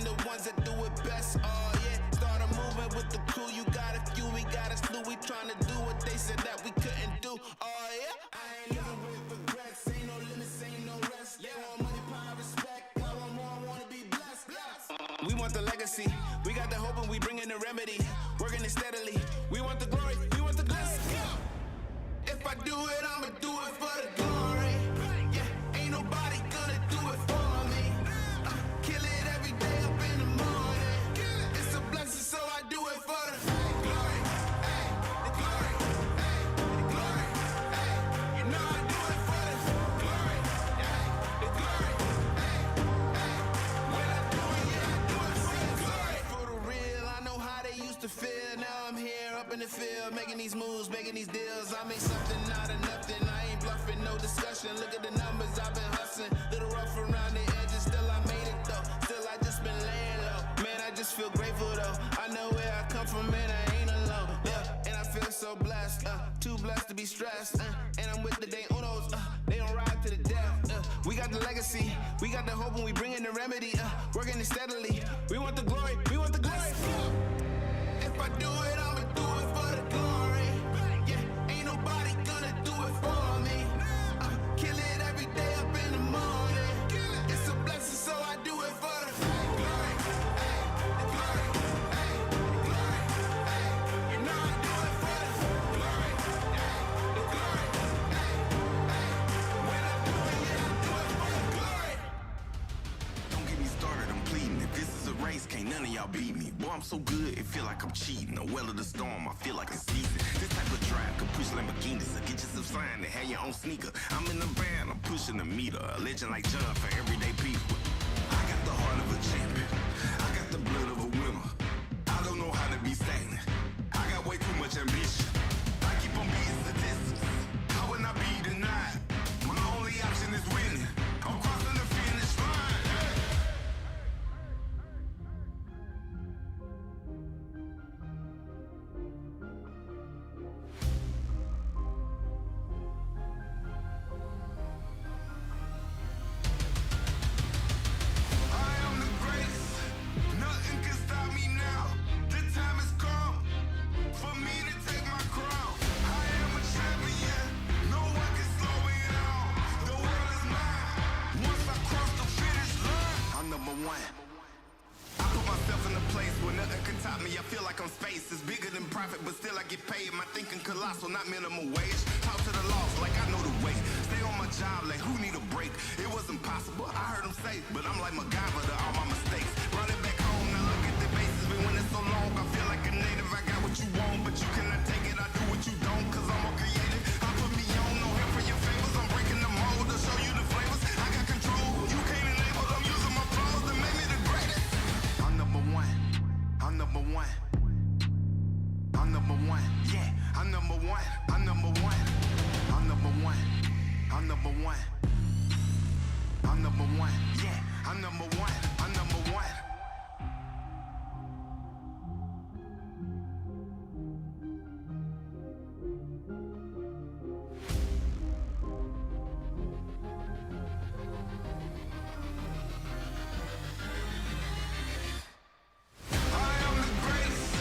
the ones that do it best. Oh yeah, start a movement with the crew. You got a few, we got a slew. We tryna do what they said that we couldn't do. Oh yeah, I ain't living with regrets. Ain't no limits, ain't no rest. Yeah, money, power, respect. I want more, I wanna be blessed. We want the legacy. We got the hope and we bring in the remedy. Working it steadily. We want the glory. We want the glory. If I do it, I'ma do it for the glory. Yeah, ain't nobody gonna do it for me. Kill it every day up in the morning. It's a blessing, so I do it for the glory. Ay, the glory. Ay, the glory. Ay, you know I do it for the glory. Ay, the glory. Ay, ay, when I do it, yeah, I do it for the glory. For the real, I know how they used to feel. Now I'm here up in the field, making these moves, making these deals. I make something out of nothing. I ain't bluffing, no discussion. Look at the numbers, I've been hustling. Little rough around the edges, still I made it though. Still I just been laying low. Man, I just feel grateful though. I know where I come from, man, I ain't alone. Yeah, and I feel so blessed, too blessed to be stressed. And I'm with the day unos, they don't ride to the death. We got the legacy, we got the hope and we bring in the remedy. Working it steadily, we want the glory, we want the glory. If I do it, I'ma do it for the glory. Yeah, ain't nobody gonna do it for me. Kill it every day up in the morning. It's a blessing, so I do it for the glory. Ay, the glory. Ay, the glory. Ay, you know I do it for the glory. Ay, the glory. Ay, ay, when I do it, yeah, I do it for the glory. Don't get me started, I'm pleading. If this is a race, can't none of y'all beat me. Boy, I'm so good, it feel like I'm cheating. The well of the storm, I feel like it's season. This type of drive could push Lamborghinis. So get yourself signed and have your own sneaker. I'm in the band, I'm pushing the meter. A legend like John for everyday people. I got the heart of a champion. I got the blood of a winner. I don't know how to be stagnant. I got way too much ambition. I keep on beating statistics. How would I be denied? My only option is winning. I'm crossing the finish line. Hey. I am the greatest. Nothing can stop me now. The time has come for me to take my crown. I am a champion. No one can slow me down. The world is mine. Once I cross the finish line, I'm number one. I put myself in a place where nothing can top me. I feel like I'm space. It's bigger than profit, but still I get paid. My thinking colossal, not minimum wage. Talk to the loss like I know the way. Stay on my job like who need a break? It wasn't possible, I heard him say, but I'm like MacGyver to all my mistakes. Run it back home, now look at the bases. Been winning so long, I feel like a native. I got what you want, but you cannot take it. I do what you don't, cause I'm more creative. I put me on, no help for your favors. I'm breaking the mold to show you the flavors. I got control, you can't enable. I'm using my flaws to make me the greatest. I'm number one. I'm number one. I'm number one. Yeah, I'm number one. I'm number one. I'm number one. I'm number one. I'm number one. Yeah, I'm number one. I'm number one. I am the greatest.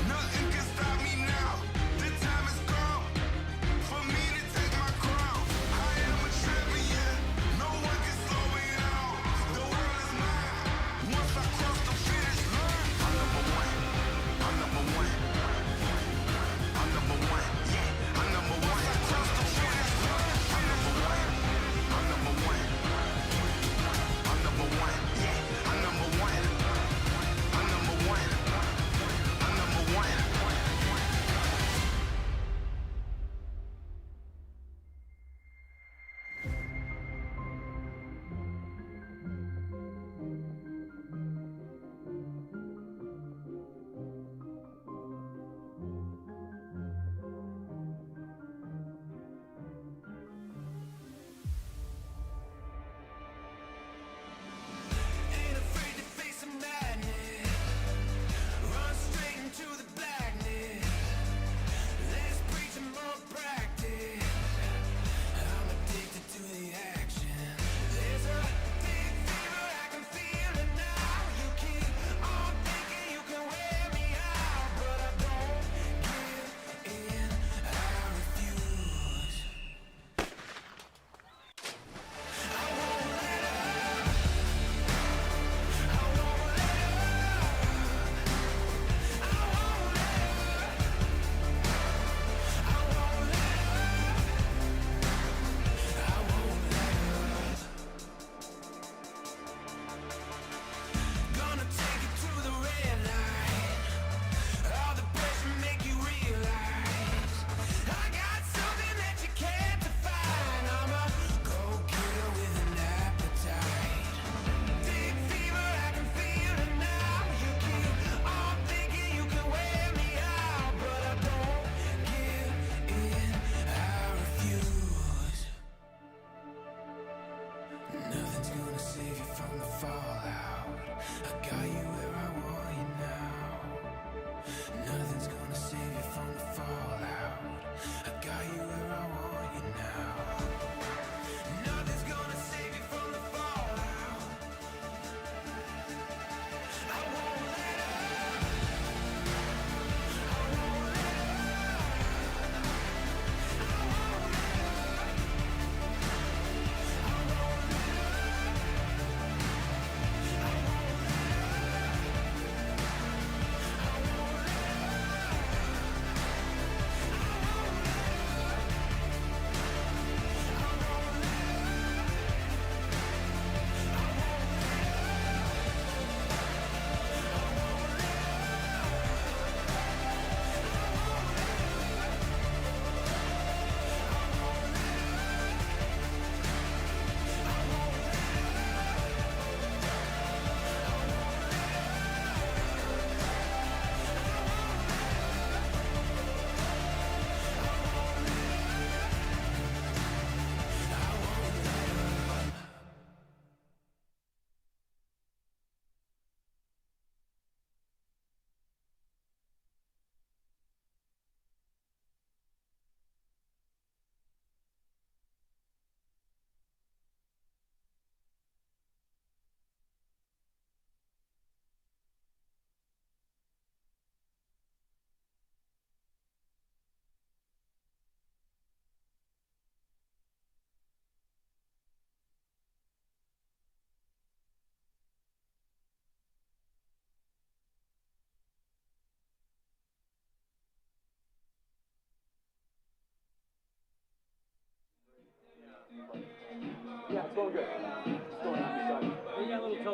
Nothing can stop me now. The time has come for me to take my crown. I am a champion. No one can slow me down. The world is mine. Once I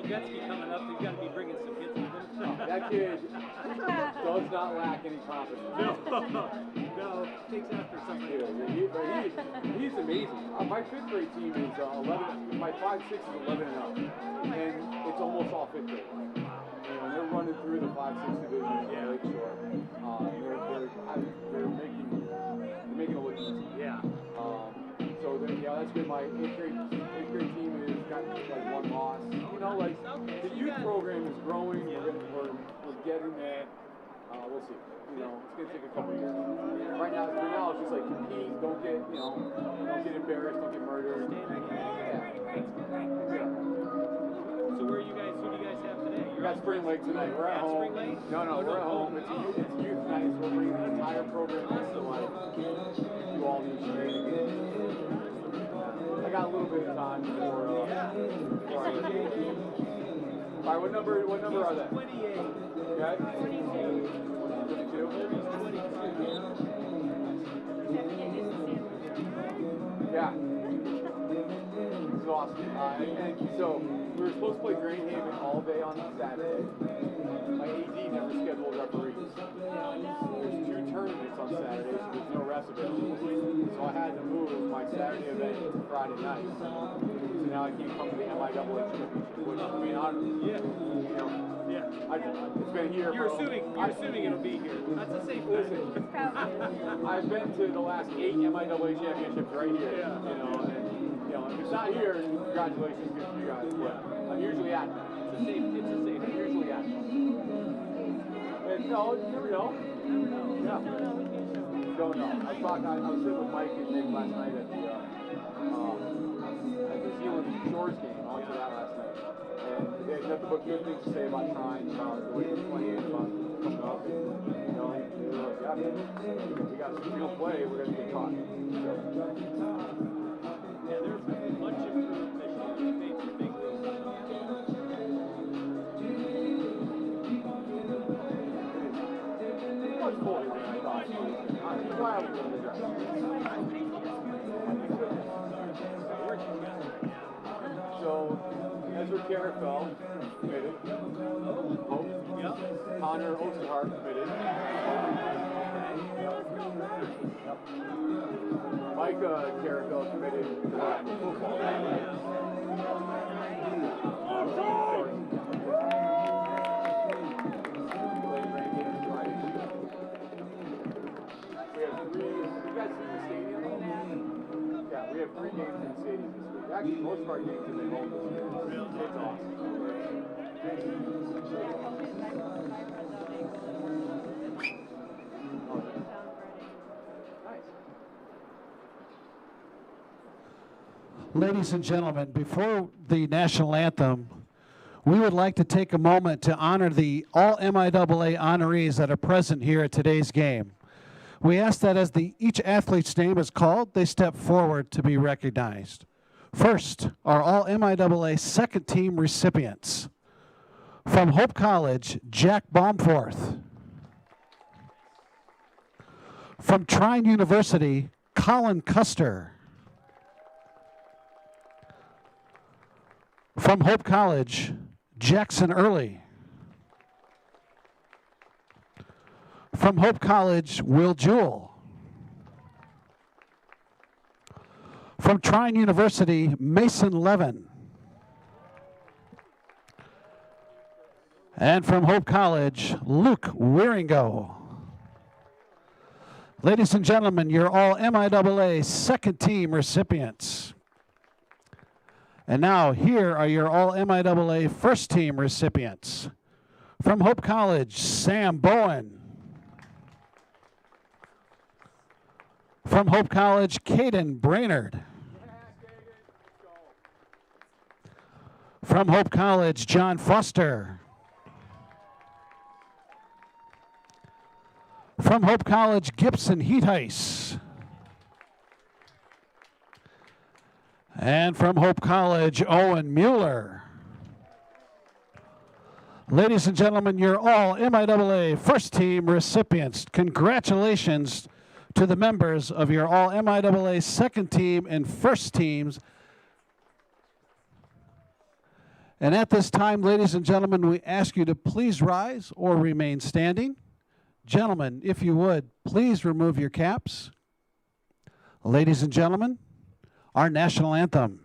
Getsky coming up. He's got to be bringing some kids with him. That kid does not lack any confidence. No, takes after somebody. He's amazing. My fifth grade team is 11. My 5-6 is 11-0, and it's almost all fifth grade. They're running through the 5-6 division in Lakeshore. They're making it look easy. Yeah. So that's good. My eighth grade team has got like one loss. The youth program is growing. We're getting that. We'll see. It's gonna take a couple years. Right now, it's just like compete. Don't get embarrassed. Don't get murdered. So where are you guys? Who do you guys have today? We got Spring Lake tonight. We're at home. Spring Lake? No, we're at home. It's a youth night, so we're bringing the entire program in to do all these shenanigans. I got a little bit of time before our game. All right, what number are they? 28. Okay. 22. Yeah. It's awesome. And so we were supposed to play Grand Haven all day on Saturday. My AD never scheduled referees. There's 2 tournaments on Saturday, so there's no refs available. So I had to move my Saturday event to Friday night. So now I can't come to the MIAA championship, which I mean, it's been here. You're assuming it'll be here. That's a safe bet. I've been to the last 8 MIAA championships right here. Yeah. If it's not here, congratulations, good for you guys. Yeah. I'm usually at them. It's a safe. I'm usually at them. And you never know. Yeah. Don't know. I was sitting with Mike and Nick last night at the Zealand Shores game. I went to that last night. And they had nothing but good things to say about Trine, about the way they're playing, about coming up. And, they were like, we got some real play, we're going to get caught. Yeah, there's much improved this year. They made some big moves. Much more than I thought. I'm glad we won the draft. So, Ezra Carafel committed. Yep. Connor Osenhart committed. Micah Carafel committed to the football. We have 3 games in the stadium this week. Actually, most of our games have been home this year. It's awesome. Ladies and gentlemen, before the national anthem, we would like to take a moment to honor the all MIAA honorees that are present here at today's game. We ask that as each athlete's name is called, they step forward to be recognized. First are all MIAA second team recipients. From Hope College, Jack Baumforth. From Trine University, Colin Custer. From Hope College, Jackson Early. From Hope College, Will Jewell. From Trine University, Mason Levin. And from Hope College, Luke Wieringo. Ladies and gentlemen, you're all MIAA second team recipients. And now here are your all MIAA first team recipients. From Hope College, Sam Bowen. From Hope College, Caden Brainerd. From Hope College, John Foster. From Hope College, Gibson Heatheis. And from Hope College, Owen Mueller. Ladies and gentlemen, you're all MIAA first team recipients. Congratulations to the members of your all MIAA second team and first teams. And at this time, ladies and gentlemen, we ask you to please rise or remain standing. Gentlemen, if you would, please remove your caps. Ladies and gentlemen, our national anthem.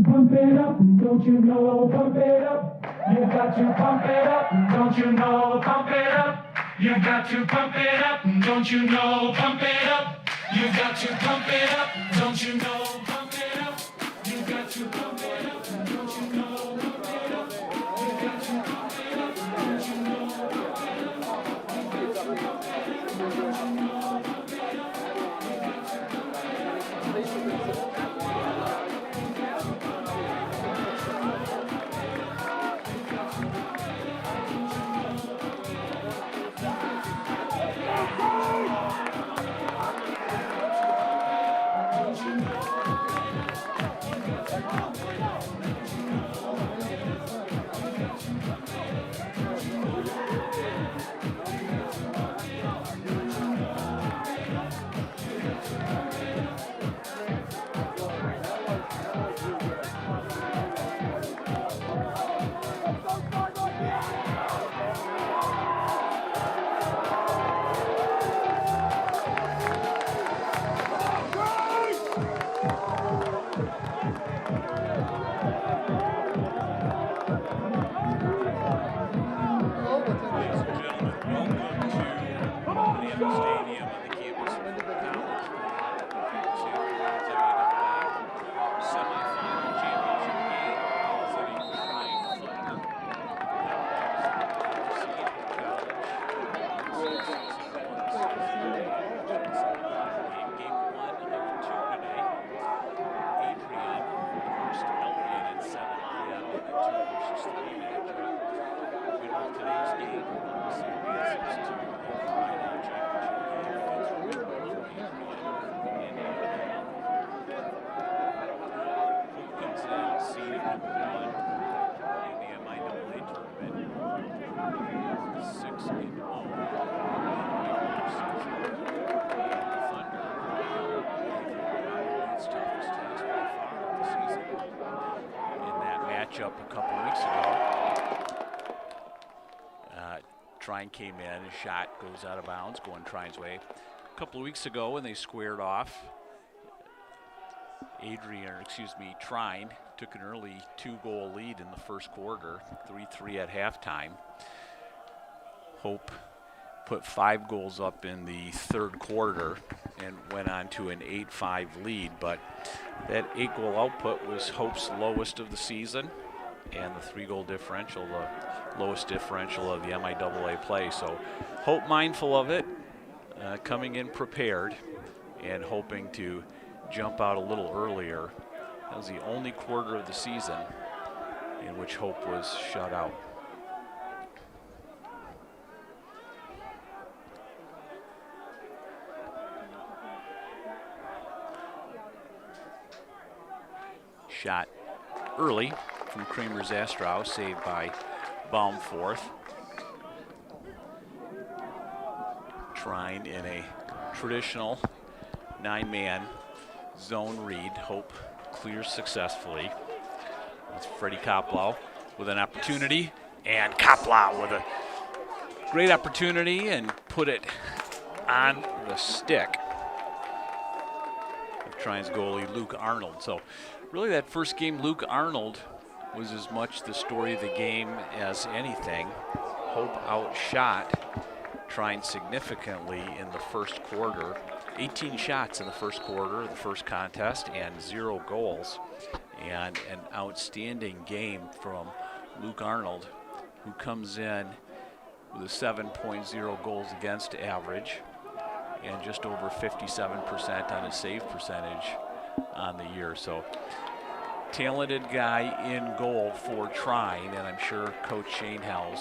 Pump it up, don't you know, pump it up. You got to pump it up, don't you know, pump it up. You got to pump it up, don't you know, pump it up. You got to pump it up, don't you know, pump it up. You got to pump it up, don't you know, pump it up. You got to pump it up, don't you know, pump it up. You got to pump it up, don't you know, pump it up. Up a couple weeks ago. Trine came in, and shot goes out of bounds, going Trine's way. A couple of weeks ago when they squared off, Trine took an early 2-goal lead in the first quarter, 3-3 at halftime. Hope put 5 goals up in the third quarter and went on to an 8-5 lead, but that 8-goal output was Hope's lowest of the season, and the 3-goal differential, the lowest differential of the MIAA play. So Hope mindful of it, coming in prepared and hoping to jump out a little earlier. That was the only quarter of the season in which Hope was shut out. Shot early from Kramer Zastrow, saved by Baumforth. Trine in a traditional 9-man zone read. Hope clears successfully. It's Freddie Koplow with an opportunity, and Koplow with a great opportunity and put it on the stick of Trine's goalie, Luke Arnold. So really that first game, Luke Arnold was as much the story of the game as anything. Hope outshot Trine significantly in the first quarter. 18 shots in the first quarter of the first contest and 0 goals. And an outstanding game from Luke Arnold, who comes in with a 7.0 goals against average and just over 57% on his save percentage on the year. So talented guy in goal for Trine, and I'm sure Coach Shane Howes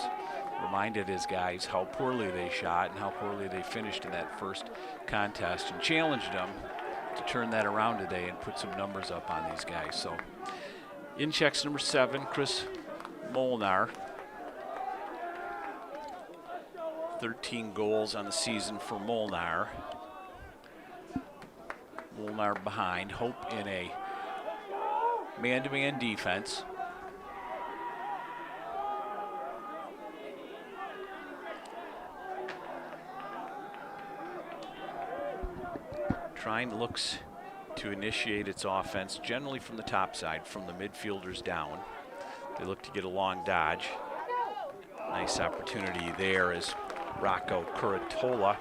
reminded his guys how poorly they shot and how poorly they finished in that first contest and challenged them to turn that around today and put some numbers up on these guys. So in checks number 7, Chris Molnar. 13 goals on the season for Molnar. Molnar behind. Hope in a man-to-man defense. Trine looks to initiate its offense generally from the top side, from the midfielders down. They look to get a long dodge. Nice opportunity there as Rocco Curatola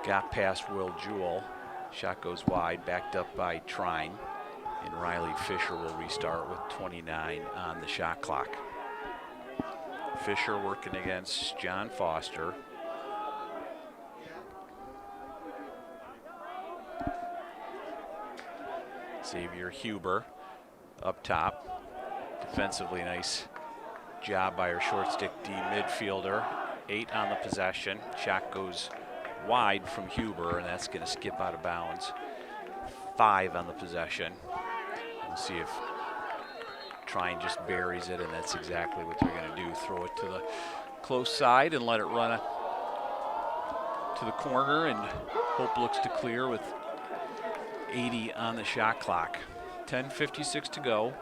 got past Will Jewell. Shot goes wide, backed up by Trine. And Riley Fisher will restart with 29 on the shot clock. Fisher working against John Foster. Xavier Huber up top. Defensively, nice job by our short stick D midfielder. 8 on the possession. Shot goes wide from Huber, and that's going to skip out of bounds. 5 on the possession. We'll see if Trine just buries it, and that's exactly what they're going to do. Throw it to the close side and let it run to the corner, and Hope looks to clear with 80 on the shot clock. 10:56 to go.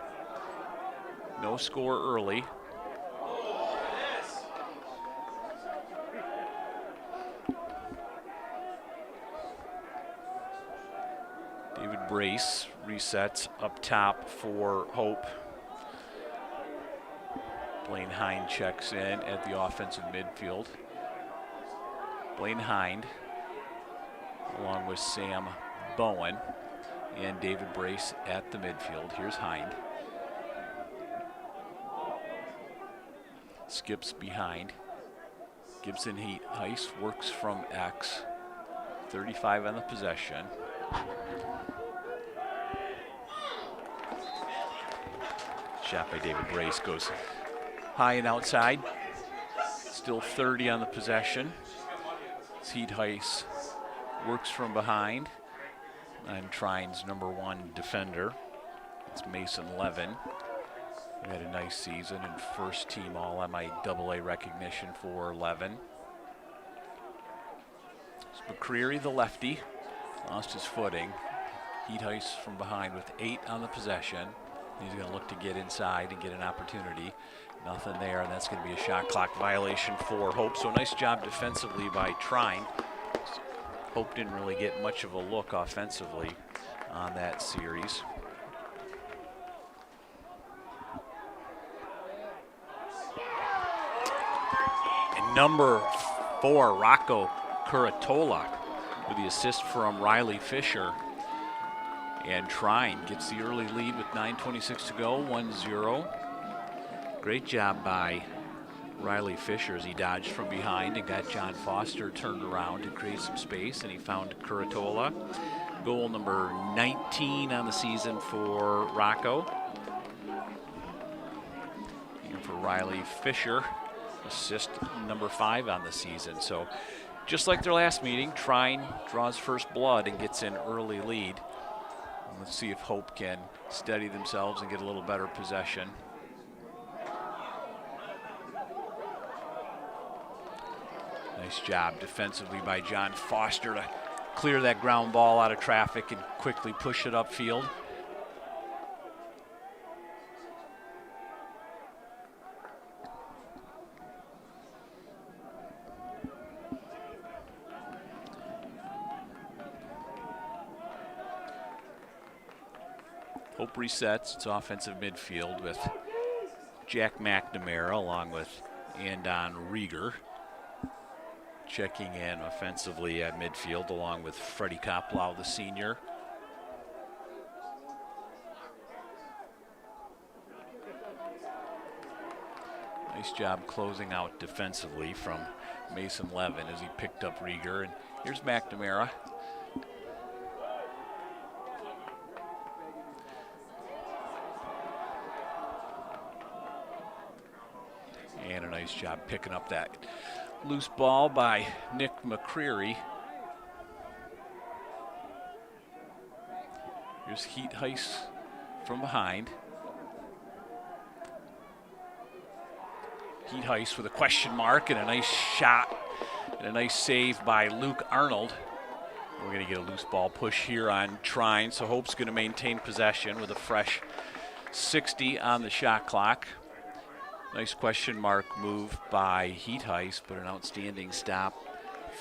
No score early. David Brace resets up top for Hope. Blaine Hind checks in at the offensive midfield. Blaine Hind, along with Sam Bowen and David Brace at the midfield. Here's Hind. Skips behind. Gibson Heiss works from X. 35 on the possession. Shot by David Brace goes high and outside. Still 30 on the possession. Heat Heiss works from behind. And Trine's #1 defender. It's Mason Levin. He had a nice season and first team all MIAA recognition for Levin. So McCreary, the lefty, lost his footing. Heat Heiss from behind with 8 on the possession. He's going to look to get inside and get an opportunity. Nothing there, and that's going to be a shot clock violation for Hope. So nice job defensively by Trine. Hope didn't really get much of a look offensively on that series. And number 4, Rocco Curatola with the assist from Riley Fisher. And Trine gets the early lead with 9:26 to go, 1-0. Great job by Riley Fisher as he dodged from behind and got John Foster turned around to create some space, and he found Curatola. Goal number 19 on the season for Rocco. And for Riley Fisher, assist number 5 on the season. So just like their last meeting, Trine draws first blood and gets an early lead. Let's see if Hope can steady themselves and get a little better possession. Nice job defensively by John Foster to clear that ground ball out of traffic and quickly push it upfield. Hope resets its offensive midfield with Jack McNamara along with Andon Rieger checking in offensively at midfield along with Freddie Koplow, the senior. Nice job closing out defensively from Mason Levin as he picked up Rieger. And here's McNamara. And a nice job picking up that loose ball by Nick McCreary. Here's Heat Heiss from behind. Heat Heiss with a question mark and a nice shot and a nice save by Luke Arnold. We're going to get a loose ball push here on Trine, so Hope's going to maintain possession with a fresh 60 on the shot clock. Nice question mark move by Heat Heiss, but an outstanding stop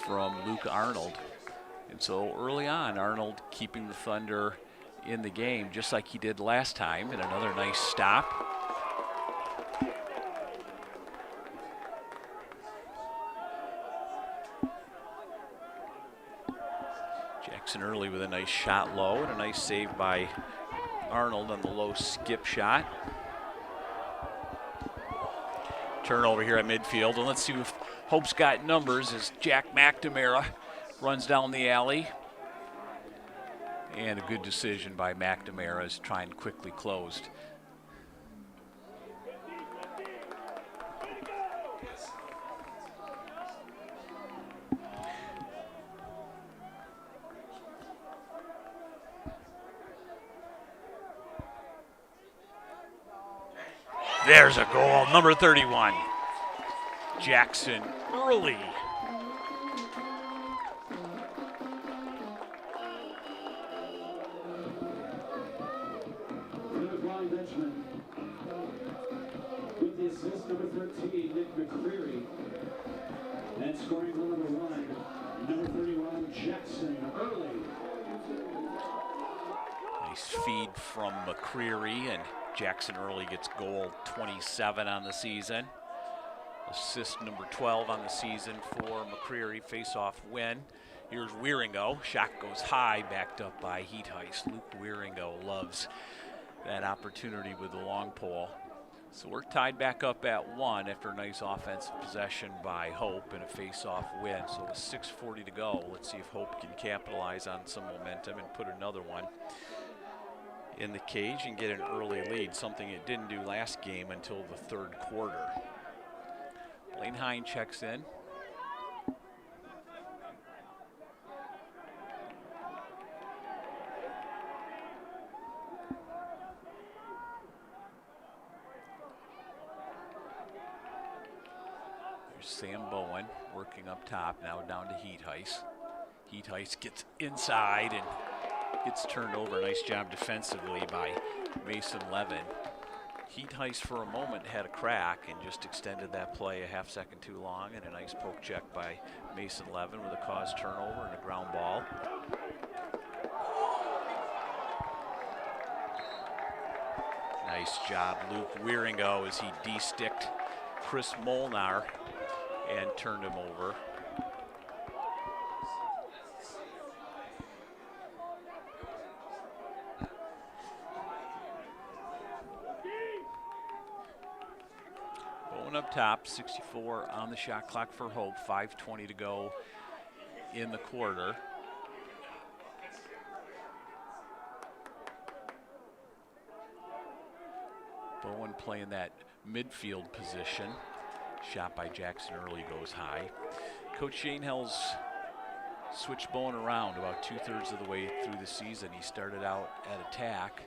from Luke Arnold. And so early on, Arnold keeping the Thunder in the game just like he did last time, and another nice stop. Jackson Early with a nice shot low and a nice save by Arnold on the low skip shot. Turnover here at midfield, and let's see if Hope's got numbers as Jack McNamara runs down the alley. And a good decision by McNamara as Trine quickly closed. There's a goal, number 31, Jackson Early. With the assist, number 13, Nick McCreary. And scoring goal number 1, number 31, Jackson Early. Nice feed from McCreary, and Jackson Early gets goal 27 on the season. Assist number 12 on the season for McCreary. Face-off win. Here's Wieringo. Shot goes high, backed up by Heat Heiss. Luke Wieringo loves that opportunity with the long pole. So we're tied back up at 1 after a nice offensive possession by Hope and a face-off win. So with 6:40 to go, let's see if Hope can capitalize on some momentum and put another one in the cage and get an early lead, something it didn't do last game until the third quarter. Blaine Hine checks in. There's Sam Bowen working up top, now down to Heat Heiss. Heat Heiss gets inside and gets turned over. Nice job defensively by Mason Levin. Heat Heiss for a moment had a crack and just extended that play a half second too long, and a nice poke check by Mason Levin with a caused turnover and a ground ball. Nice job, Luke Wieringo, as he de-sticked Chris Molnar and turned him over. Up top, 64 on the shot clock for Hope, 5:20 to go in the quarter. Bowen playing that midfield position. Shot by Jackson Early goes high. Coach Shane Hell's switched Bowen around about 2/3 of the way through the season. He started out at attack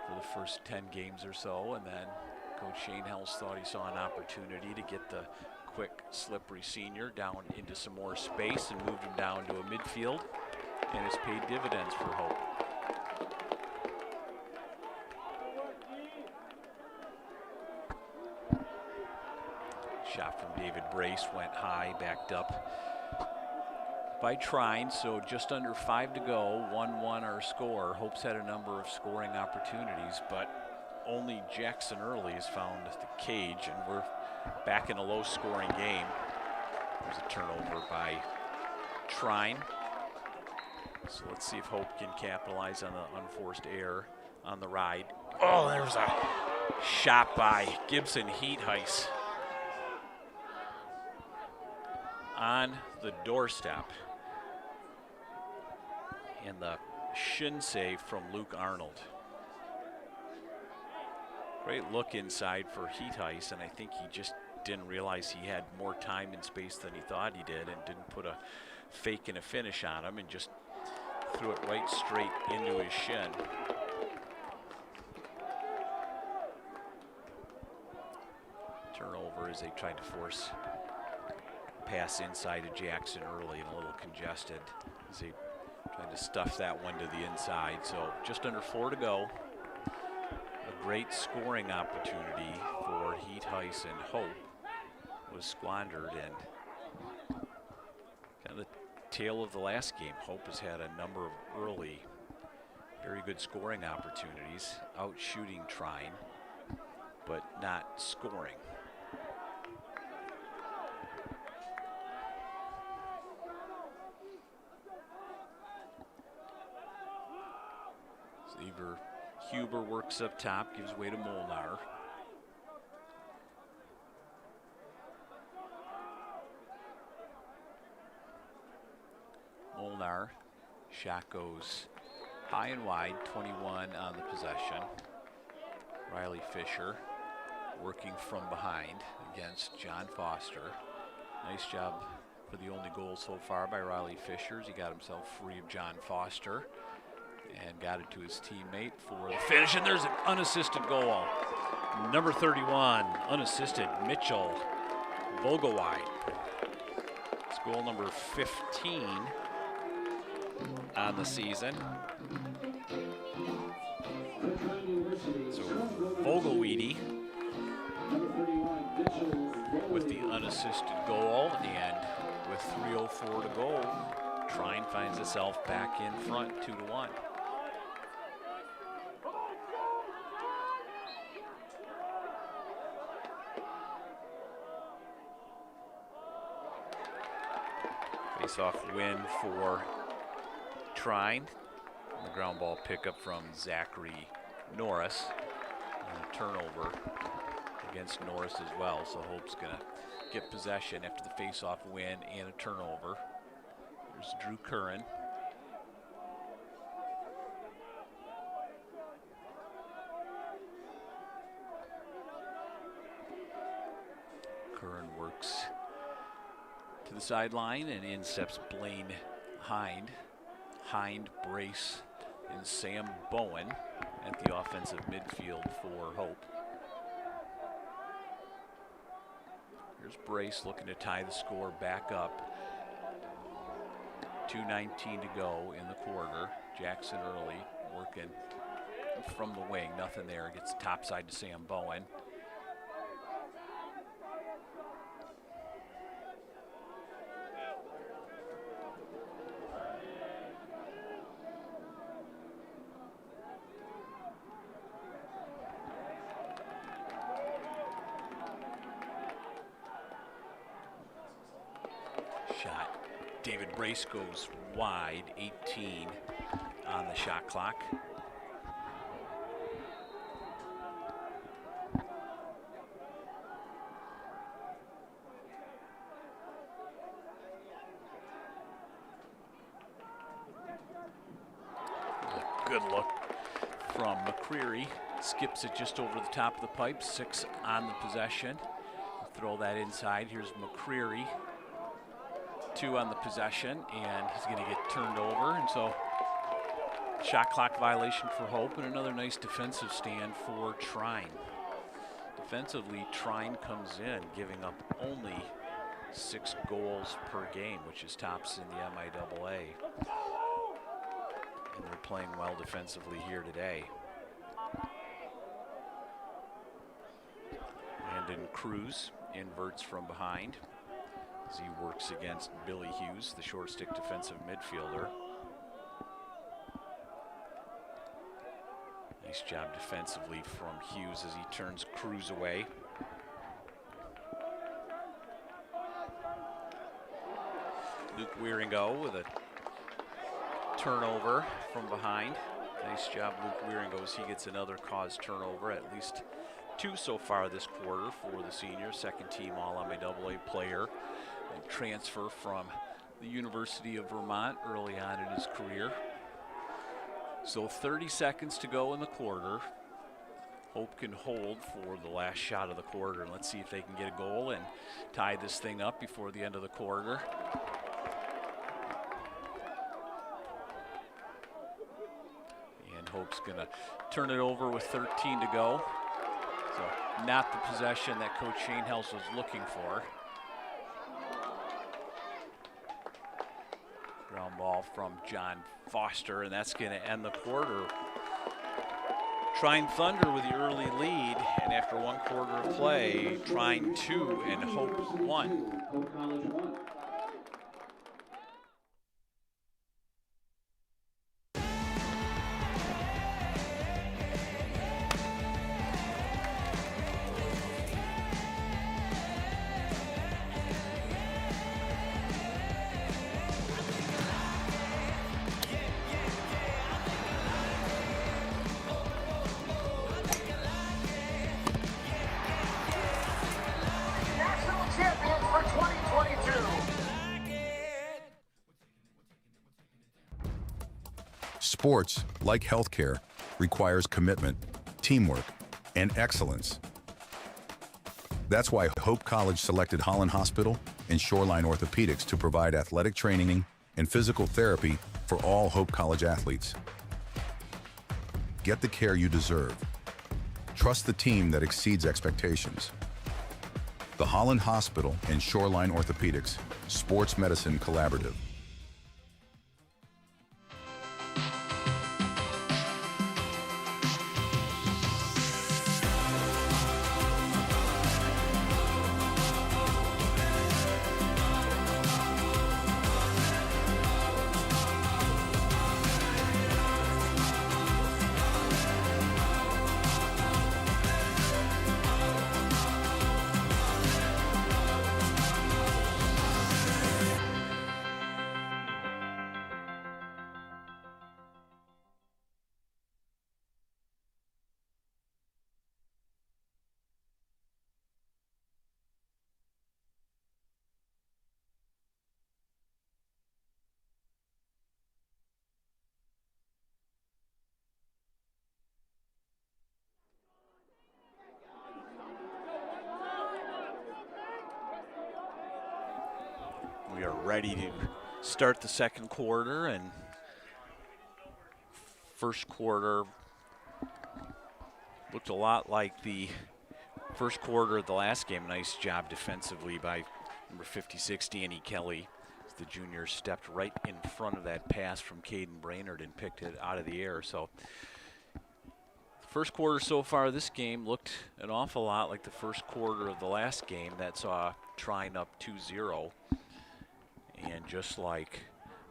for the first 10 games or so, and then Coach Shane Hells thought he saw an opportunity to get the quick, slippery senior down into some more space and moved him down to a midfield and it's paid dividends for Hope. Shot from David Brace went high, backed up by Trine, so just under 5 to go, 1-1 our score. Hope's had a number of scoring opportunities, but only Jackson Early has found the cage, and we're back in a low-scoring game. There's a turnover by Trine. So let's see if Hope can capitalize on the unforced error on the ride. Oh, there's a shot by Gibson Heatheis on the doorstep. And the shin save from Luke Arnold. Great look inside for Heatheis, and I think he just didn't realize he had more time and space than he thought he did, and didn't put a fake and a finish on him, and just threw it right straight into his shin. Turnover as they tried to force pass inside of Jackson Early, and a little congested as they tried to stuff that one to the inside. So just under 4 to go. A great scoring opportunity for Heatheis and Hope was squandered, and kind of the tail of the last game. Hope has had a number of early, very good scoring opportunities, out shooting Trine, but not scoring. Huber works up top, gives way to Molnar. Molnar, shot goes high and wide, 21 on the possession. Riley Fisher working from behind against John Foster. Nice job for the only goal so far by Riley Fisher as he got himself free of John Foster and got it to his teammate for the finish, and there's an unassisted goal. Number 31, unassisted, Mitchell Vogelsweit. It's goal number 15 on the season. So Vogelsweit with the unassisted goal, and with 3:04 to go, Trine finds itself back in front 2-1. Face-off win for Trine. The ground ball pickup from Zachary Norris. And a turnover against Norris as well. So Hope's going to get possession after the face-off win and a turnover. There's Drew Curran. Curran works to the sideline, and in steps Blaine Hind. Hind, Brace, and Sam Bowen at the offensive midfield for Hope. Here's Brace looking to tie the score back up. 2:19 to go in the quarter. Jackson Early working from the wing, nothing there. Gets topside to Sam Bowen. Shot. David Brace goes wide, 18 on the shot clock. Good look from McCreary. Skips it just over the top of the pipe. 6 on the possession. Throw that inside. Here's McCreary. 2 on the possession, and he's going to get turned over. And so shot clock violation for Hope, and another nice defensive stand for Trine. Defensively, Trine comes in, giving up only 6 goals per game, which is tops in the MIAA. playing well defensively here today. Landon Cruz inverts from behind as he works against Billy Hughes, the short stick defensive midfielder. Nice job defensively from Hughes as he turns Cruz away. Luke Wieringo with a turnover from behind. Nice job, Luke Wieringo, as he gets another caused turnover, at least 2 so far this quarter for the senior, second team All-MIAA player, and transfer from the University of Vermont early on in his career. So 30 seconds to go in the quarter. Hope can hold for the last shot of the quarter, and let's see if they can get a goal and tie this thing up before the end of the quarter. And Hope's gonna turn it over with 13 to go. So not the possession that Coach Shanehouse was looking for. Ground ball from John Foster, and that's going to end the quarter. Trine Thunder with the early lead, and after 1 quarter of play, Trine 2 and Hope 1. Hope College 1. National champions for 2022. Sports, like healthcare, requires commitment, teamwork, and excellence. That's why Hope College selected Holland Hospital and Shoreline Orthopedics to provide athletic training and physical therapy for all Hope College athletes. Get the care you deserve. Trust the team that exceeds expectations. The Holland Hospital and Shoreline Orthopedics Sports Medicine Collaborative. We are ready to start the second quarter, and first quarter looked a lot like the first quarter of the last game. Nice job defensively by number 56, Danny Kelly. The junior stepped right in front of that pass from Caden Brainerd and picked it out of the air. So first quarter so far this game looked an awful lot like the first quarter of the last game that saw Trine up 2-0. And just like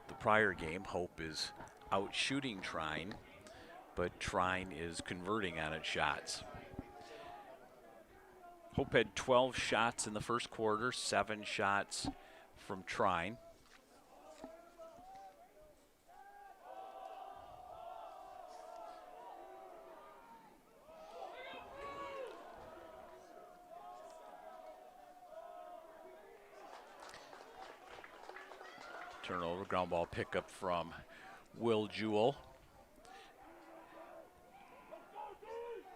the prior game, Hope is out shooting Trine, but Trine is converting on its shots. Hope had 12 shots in the first quarter, 7 shots from Trine. Turnover, ground ball pickup from Will Jewell.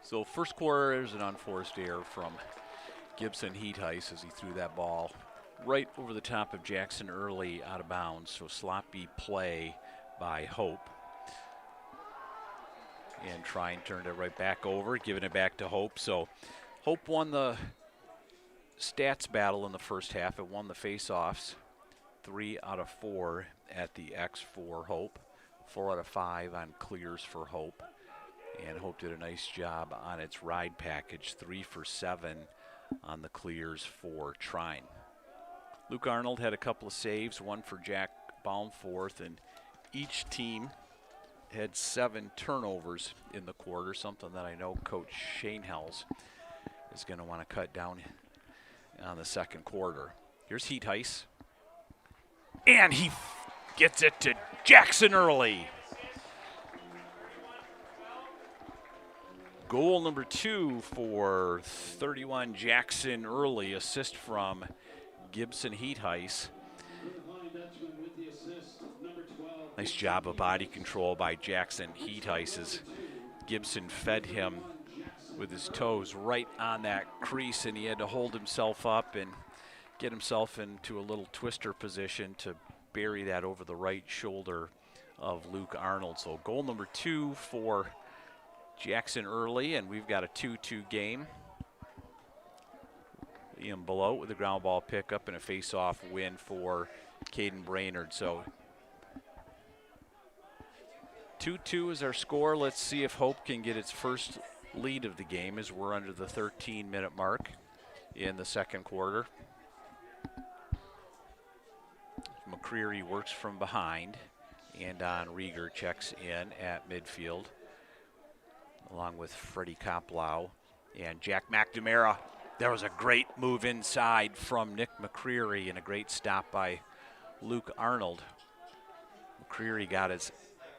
So first quarter, there's an unforced error from Gibson Heatheis as he threw that ball right over the top of Jackson Early out of bounds. So sloppy play by Hope. And Trine turned it right back over, giving it back to Hope. So Hope won the stats battle in the first half. It won the face-offs. 3 out of 4 at the X for Hope. 4 out of 5 on clears for Hope. And Hope did a nice job on its ride package, 3 for 7 on the clears for Trine. Luke Arnold had a couple of saves, 1 for Jack Baumforth, and each team had 7 turnovers in the quarter, something that I know Coach Schoenhels is going to want to cut down on the second quarter. Here's Heatheis, and he gets it to Jackson Early. Goal number 2 for 31 Jackson Early, assist from Gibson Heatheis. Nice job of body control by Jackson Heatheis as Gibson fed him with his toes right on that crease, and he had to hold himself up and get himself into a little twister position to bury that over the right shoulder of Luke Arnold. So goal number 2 for Jackson Early, and we've got a 2-2 game. Ian Below with a ground ball pickup and a face-off win for Caden Brainerd. So 2-2 is our score. Let's see if Hope can get its first lead of the game as we're under the 13-minute mark in the second quarter. McCreary works from behind, and Don Rieger checks in at midfield, along with Freddie Koplow and Jack McNamara. There was a great move inside from Nick McCreary and a great stop by Luke Arnold. McCreary got his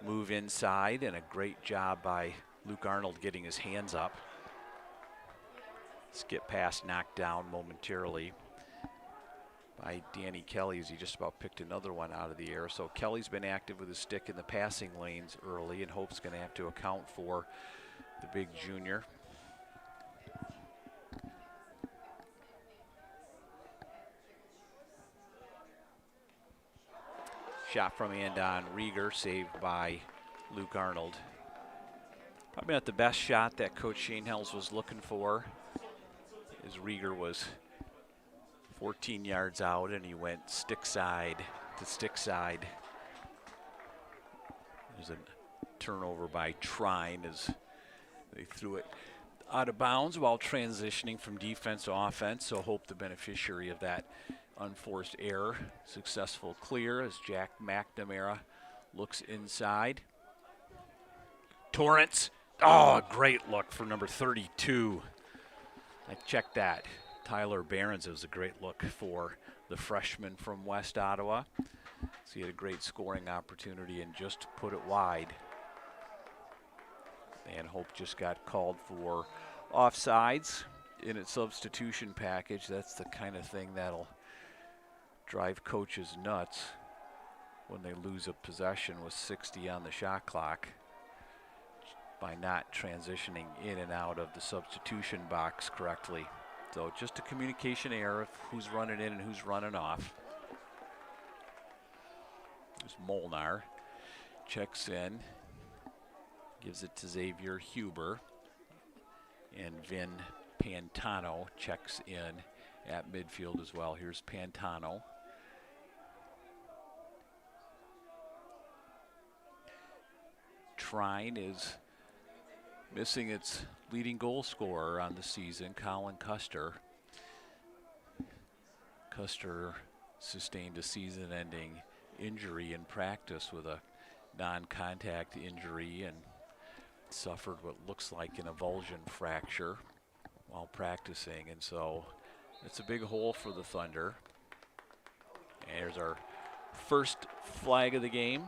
move inside, and a great job by Luke Arnold getting his hands up. Skip pass knocked down momentarily by Danny Kelly as he just about picked another one out of the air. So Kelly's been active with his stick in the passing lanes early, and Hope's going to have to account for the big junior. Shot from Andon Rieger, saved by Luke Arnold. Probably not the best shot that Coach Schoenhels was looking for, as Rieger was 14 yards out and he went stick side to stick side. There's a turnover by Trine as they threw it out of bounds while transitioning from defense to offense. So Hope the beneficiary of that unforced error. Successful clear as Jack McNamara looks inside. Torrance. Oh, a great look for number 32. I checked that. Tyler Behrens. It was a great look for the freshman from West Ottawa. So he had a great scoring opportunity and just put it wide. And Hope just got called for offsides in its substitution package. That's the kind of thing that'll drive coaches nuts when they lose a possession with 60 on the shot clock by not transitioning in and out of the substitution box correctly. So just a communication error of who's running in and who's running off. There's Molnar, checks in, gives it to Xavier Huber, and Vin Pantano checks in at midfield as well. Here's Pantano. Trine is missing its leading goal scorer on the season, Colin Custer. Custer sustained a season-ending injury in practice with a non-contact injury and suffered what looks like an avulsion fracture while practicing, and so it's a big hole for the Thunder. And here's our first flag of the game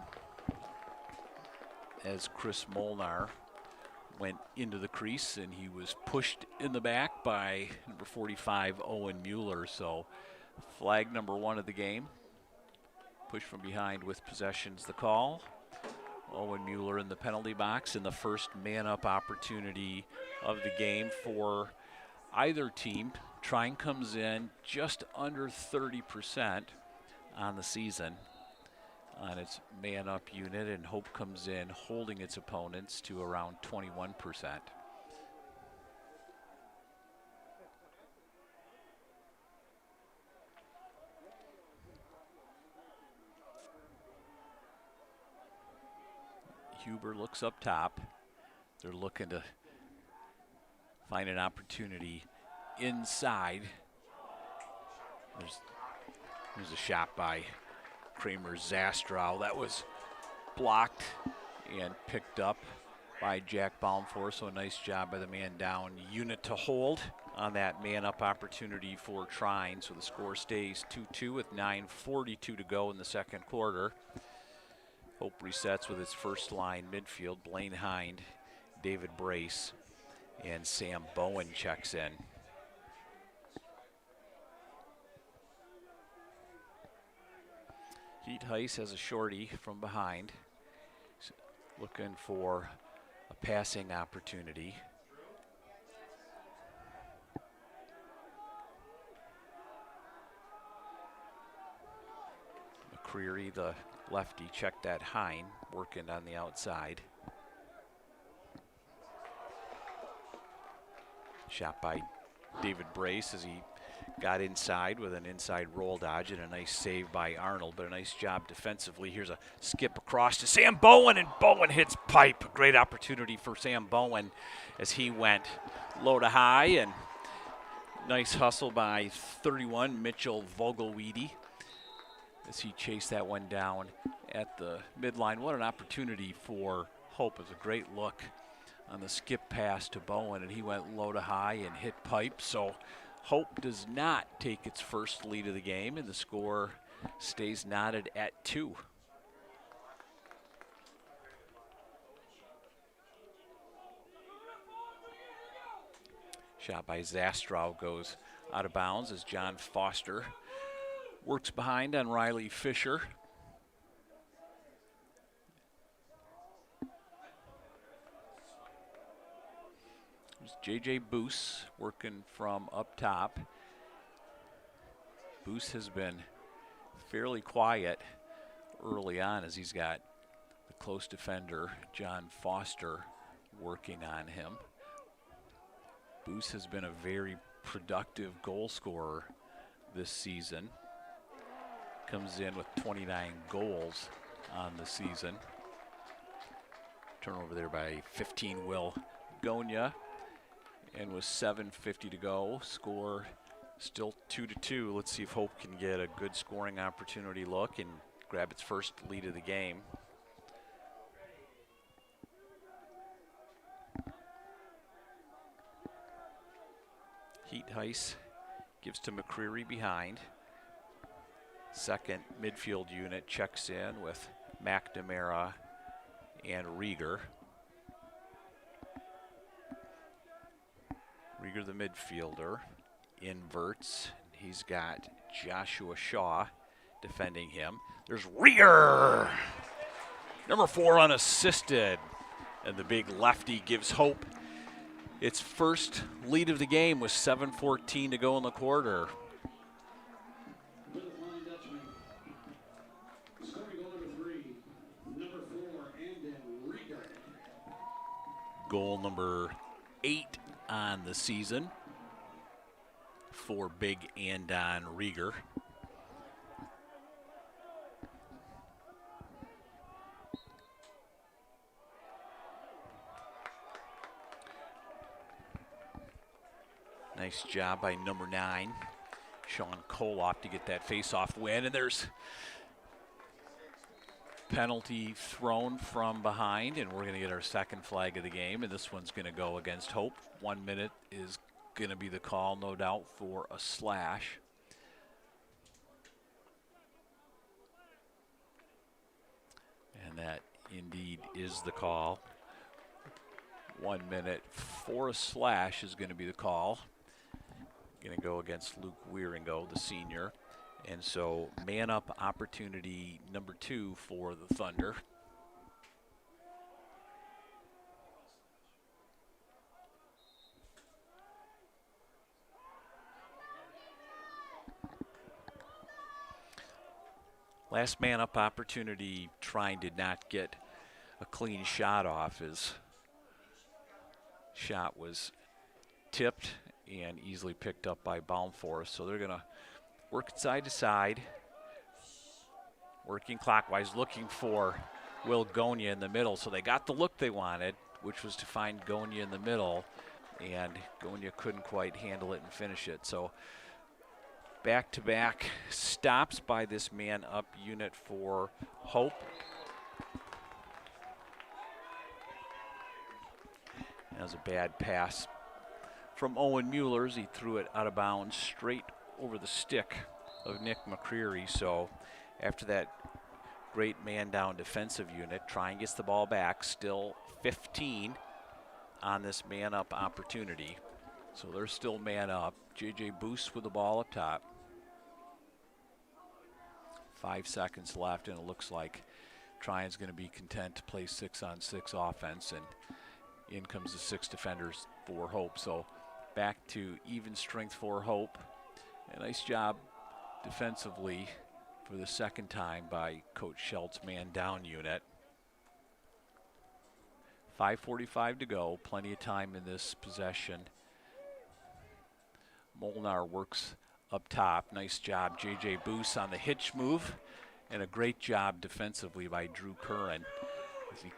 as Chris Molnar went into the crease and he was pushed in the back by number 45 Owen Mueller. So flag number 1 of the game. Push from behind with possession's the call. Owen Mueller in the penalty box, and the first man-up opportunity of the game for either team. Trine comes in just under 30% on the season on its man-up unit, and Hope comes in holding its opponents to around 21%. Huber looks up top. They're looking to find an opportunity inside. There's a shot by Kramer Zastrow. That was blocked and picked up by Jack Baumfor. So a nice job by the man down unit to hold on that man-up opportunity for Trine. So the score stays 2-2 with 9:42 to go in the second quarter. Hope resets with its first line midfield. Blaine Hind, David Brace, and Sam Bowen checks in. Heat Heiss has a shorty from behind, looking for a passing opportunity. McCreary, the lefty, checked that Hine, working on the outside. Shot by David Brace as he got inside with an inside roll dodge and a nice save by Arnold, but a nice job defensively. Here's a skip across to Sam Bowen, and Bowen hits pipe. A great opportunity for Sam Bowen as he went low to high, and nice hustle by 31 Mitchell Vogelweedy as he chased that one down at the midline. What an opportunity for Hope. It was a great look on the skip pass to Bowen, and he went low to high and hit pipe. So Hope does not take its first lead of the game, and the score stays knotted at 2. Shot by Zastrow goes out of bounds as John Foster works behind on Riley Fisher. J.J. Boos working from up top. Boos has been fairly quiet early on as he's got the close defender, John Foster, working on him. Boos has been a very productive goal scorer this season. Comes in with 29 goals on the season. Turnover there by 15, Will Gonya. And with 7:50 to go, score still 2-2. Let's see if Hope can get a good scoring opportunity look and grab its first lead of the game. Heat Heiss gives to McCreary behind. Second midfield unit checks in with McNamara and Rieger. Rieger, the midfielder, inverts. He's got Joshua Shaw defending him. There's Rieger! Number 4 unassisted. And the big lefty gives Hope its first lead of the game with 7:14 to go in the quarter. Goal number 8 on the season for big Andon Rieger. Nice job by number 9, Sean Koloff, to get that face-off win. And there's penalty thrown from behind, and we're going to get our second flag of the game, and this one's going to go against Hope. 1 minute is going to be the call, no doubt, for a slash. And that indeed is the call. 1 minute for a slash is going to be the call. Going to go against Luke Wieringo, the senior. And so man-up opportunity number 2 for the Thunder. Last man-up opportunity, Trine did not get a clean shot off. His shot was tipped and easily picked up by Baumfor. So they're going to work side to side, working clockwise, looking for Will Gonya in the middle. So they got the look they wanted, which was to find Gonya in the middle, and Gonya couldn't quite handle it and finish it. So back-to-back stops by this man-up unit for Hope. That was a bad pass from Owen Mueller as he threw it out of bounds straight over the stick of Nick McCreary. So after that great man-down defensive unit, Trine gets the ball back, still 15 on this man-up opportunity. So they're still man-up. J.J. Boos with the ball up top. 5 seconds left, and it looks like Trine's going to be content to play 6-on-6 offense, and in comes the 6 defenders for Hope. So back to even strength for Hope. A nice job defensively for the second time by Coach Schultz man-down unit. 5:45 to go, plenty of time in this possession. Molnar works up top. Nice job, J.J. Boos on the hitch move, and a great job defensively by Drew Curran as he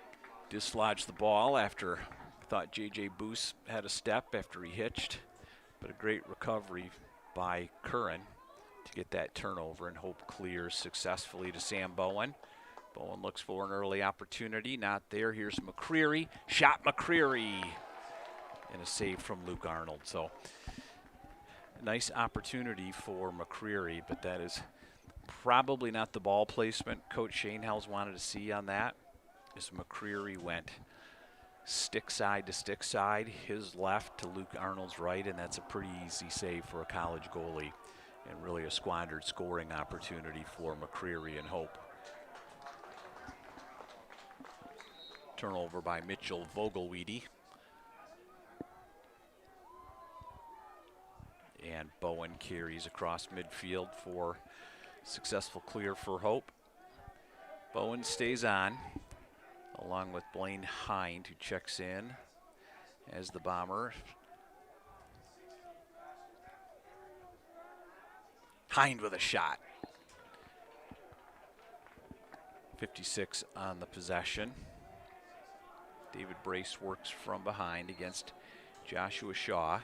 dislodged the ball after I thought J.J. Boos had a step after he hitched, but a great recovery by Curran to get that turnover, and Hope clears successfully to Sam Bowen. Bowen looks for an early opportunity, not there. Here's McCreary, shot McCreary, and a save from Luke Arnold. So a nice opportunity for McCreary, but that is probably not the ball placement Coach Shanehouse wanted to see on that, as McCreary went stick side to stick side, his left to Luke Arnold's right, and that's a pretty easy save for a college goalie, and really a squandered scoring opportunity for McCreary and Hope. Turnover by Mitchell Vogelweedy. And Bowen carries across midfield for successful clear for Hope. Bowen stays on, along with Blaine Hind, who checks in as the bomber. Hind with a shot. 56 on the possession. David Brace works from behind against Joshua Shaw.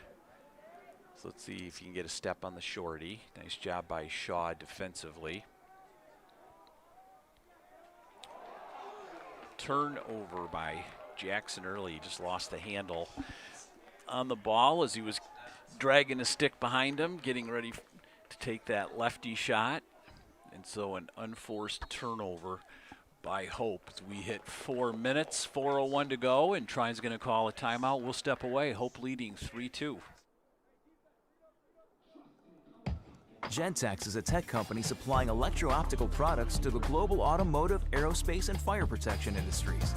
So let's see if he can get a step on the shorty. Nice job by Shaw defensively. Turnover by Jackson Early. He just lost the handle on the ball as he was dragging a stick behind him, getting ready to take that lefty shot. And so an unforced turnover by Hope. As we hit 4 minutes, 4:01 to go, and Trine's going to call a timeout. We'll step away. Hope leading 3-2. Gentex is a tech company supplying electro-optical products to the global automotive, aerospace, and fire protection industries.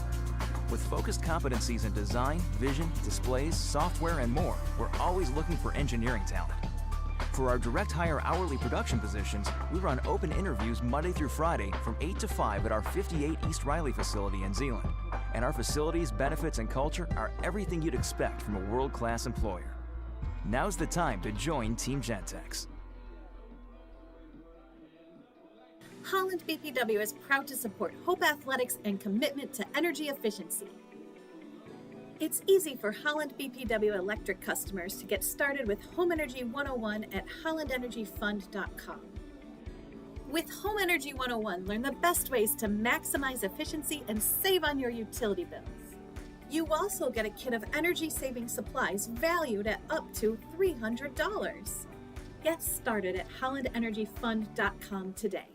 With focused competencies in design, vision, displays, software, and more, we're always looking for engineering talent. For our direct hire hourly production positions, we run open interviews Monday through Friday from 8 to 5 at our 58 East Riley facility in Zeeland. And our facilities, benefits, and culture are everything you'd expect from a world-class employer. Now's the time to join Team Gentex. Holland BPW is proud to support Hope Athletics and commitment to energy efficiency. It's easy for Holland BPW electric customers to get started with Home Energy 101 at hollandenergyfund.com. With Home Energy 101, learn the best ways to maximize efficiency and save on your utility bills. You also get a kit of energy-saving supplies valued at up to $300. Get started at hollandenergyfund.com today.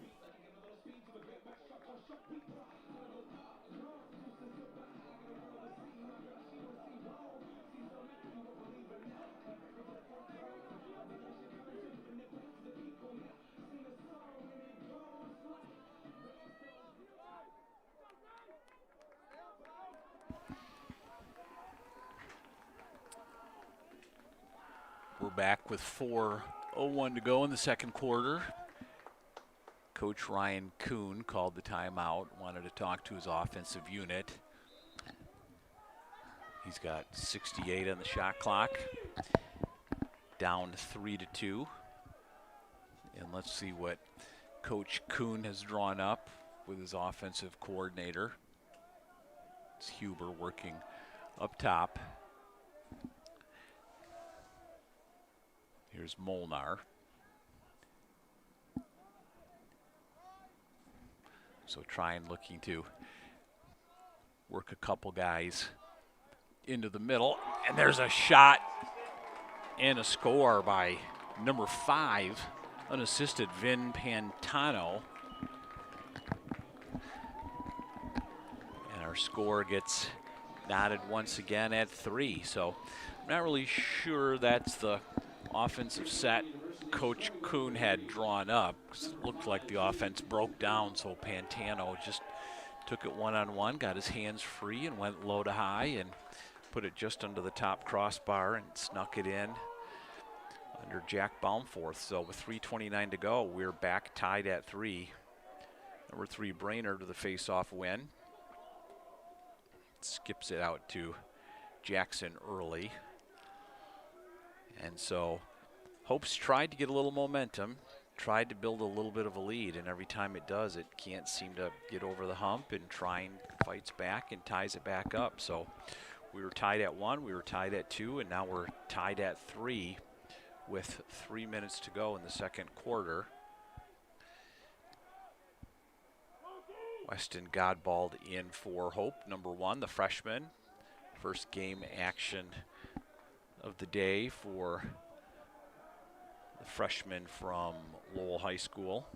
We're back with 4:01 to go in the second quarter. Coach Ryan Kuhn called the timeout, wanted to talk to his offensive unit. He's got 68 on the shot clock, down 3-2. And let's see what Coach Kuhn has drawn up with his offensive coordinator. It's Huber working up top. Here's Molnar. So Trine looking to work a couple guys into the middle. And there's a shot and a score by number 5, unassisted Vin Pantano. And our score gets knotted once again at 3. So I'm not really sure that's the offensive set Coach Kuhn had drawn up. It looked like the offense broke down, so Pantano just took it one-on-one, got his hands free and went low to high and put it just under the top crossbar and snuck it in under Jack Baumforth. So with 3:29 to go, we're back tied at 3. Number 3 Brainerd to the face-off win. Skips it out to Jackson early. And so Hope's tried to get a little momentum, tried to build a little bit of a lead, and every time it does, it can't seem to get over the hump, and Trine fights back and ties it back up. So we were tied at 1, we were tied at 2, and now we're tied at 3 with 3 minutes to go in the second quarter. Weston Godbald in for Hope, number 1, the freshman. First game action of the day for the freshman from Lowell High School.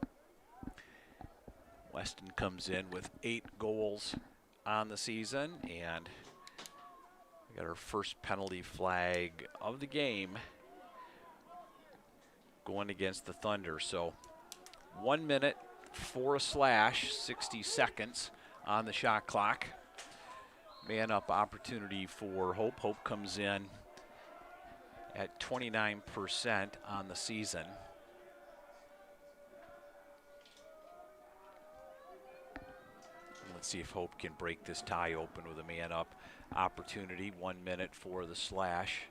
Weston comes in with 8 goals on the season, and we got our first penalty flag of the game going against the Thunder. So 1 minute for a slash, 60 seconds on the shot clock. Man up opportunity for Hope. Hope comes in at 29% on the season. Let's see if Hope can break this tie open with a man up opportunity. 1 minute for the slash.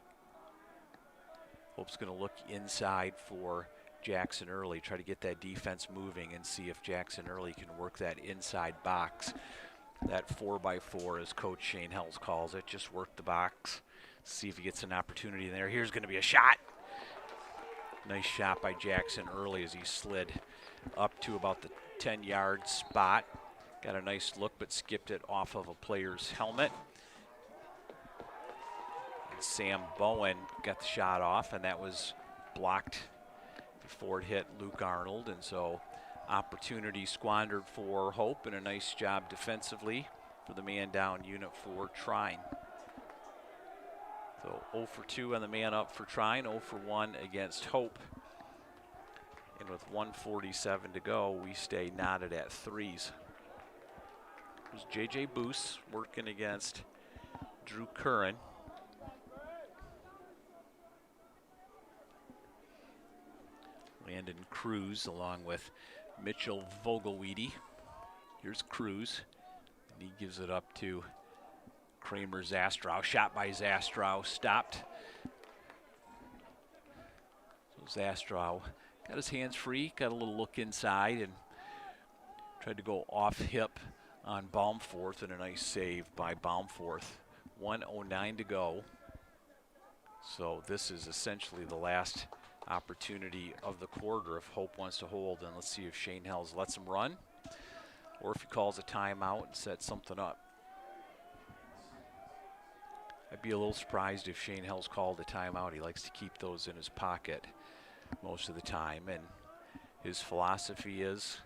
Hope's going to look inside for Jackson Early, try to get that defense moving and see if Jackson Early can work that inside box. That 4x4, as Coach Shane Hells calls it, just work the box, see if he gets an opportunity in there. Here's going to be a shot. Nice shot by Jackson Early as he slid up to about the 10-yard spot. Got a nice look, but skipped it off of a player's helmet. And Sam Bowen got the shot off, and that was blocked before it hit Luke Arnold, and so opportunity squandered for Hope, and a nice job defensively for the man down unit for Trine. So 0 for 2 on the man up for Trine, 0 for 1 against Hope. And with 1:47 to go, we stay knotted at 3s. There's J.J. Boos working against Drew Curran. Landon Cruz along with Mitchell Vogelweedy. Here's Cruz, and he gives it up to Kramer Zastrow. Shot by Zastrow, stopped. So Zastrow got his hands free, got a little look inside, and tried to go off hip on Baumforth, and a nice save by Baumforth. 1:09 to go. So this is essentially the last opportunity of the quarter if Hope wants to hold, and let's see if Shane Hells lets him run or if he calls a timeout and sets something up. I'd be a little surprised if Shane Hells called a timeout. He likes to keep those in his pocket most of the time, and his philosophy is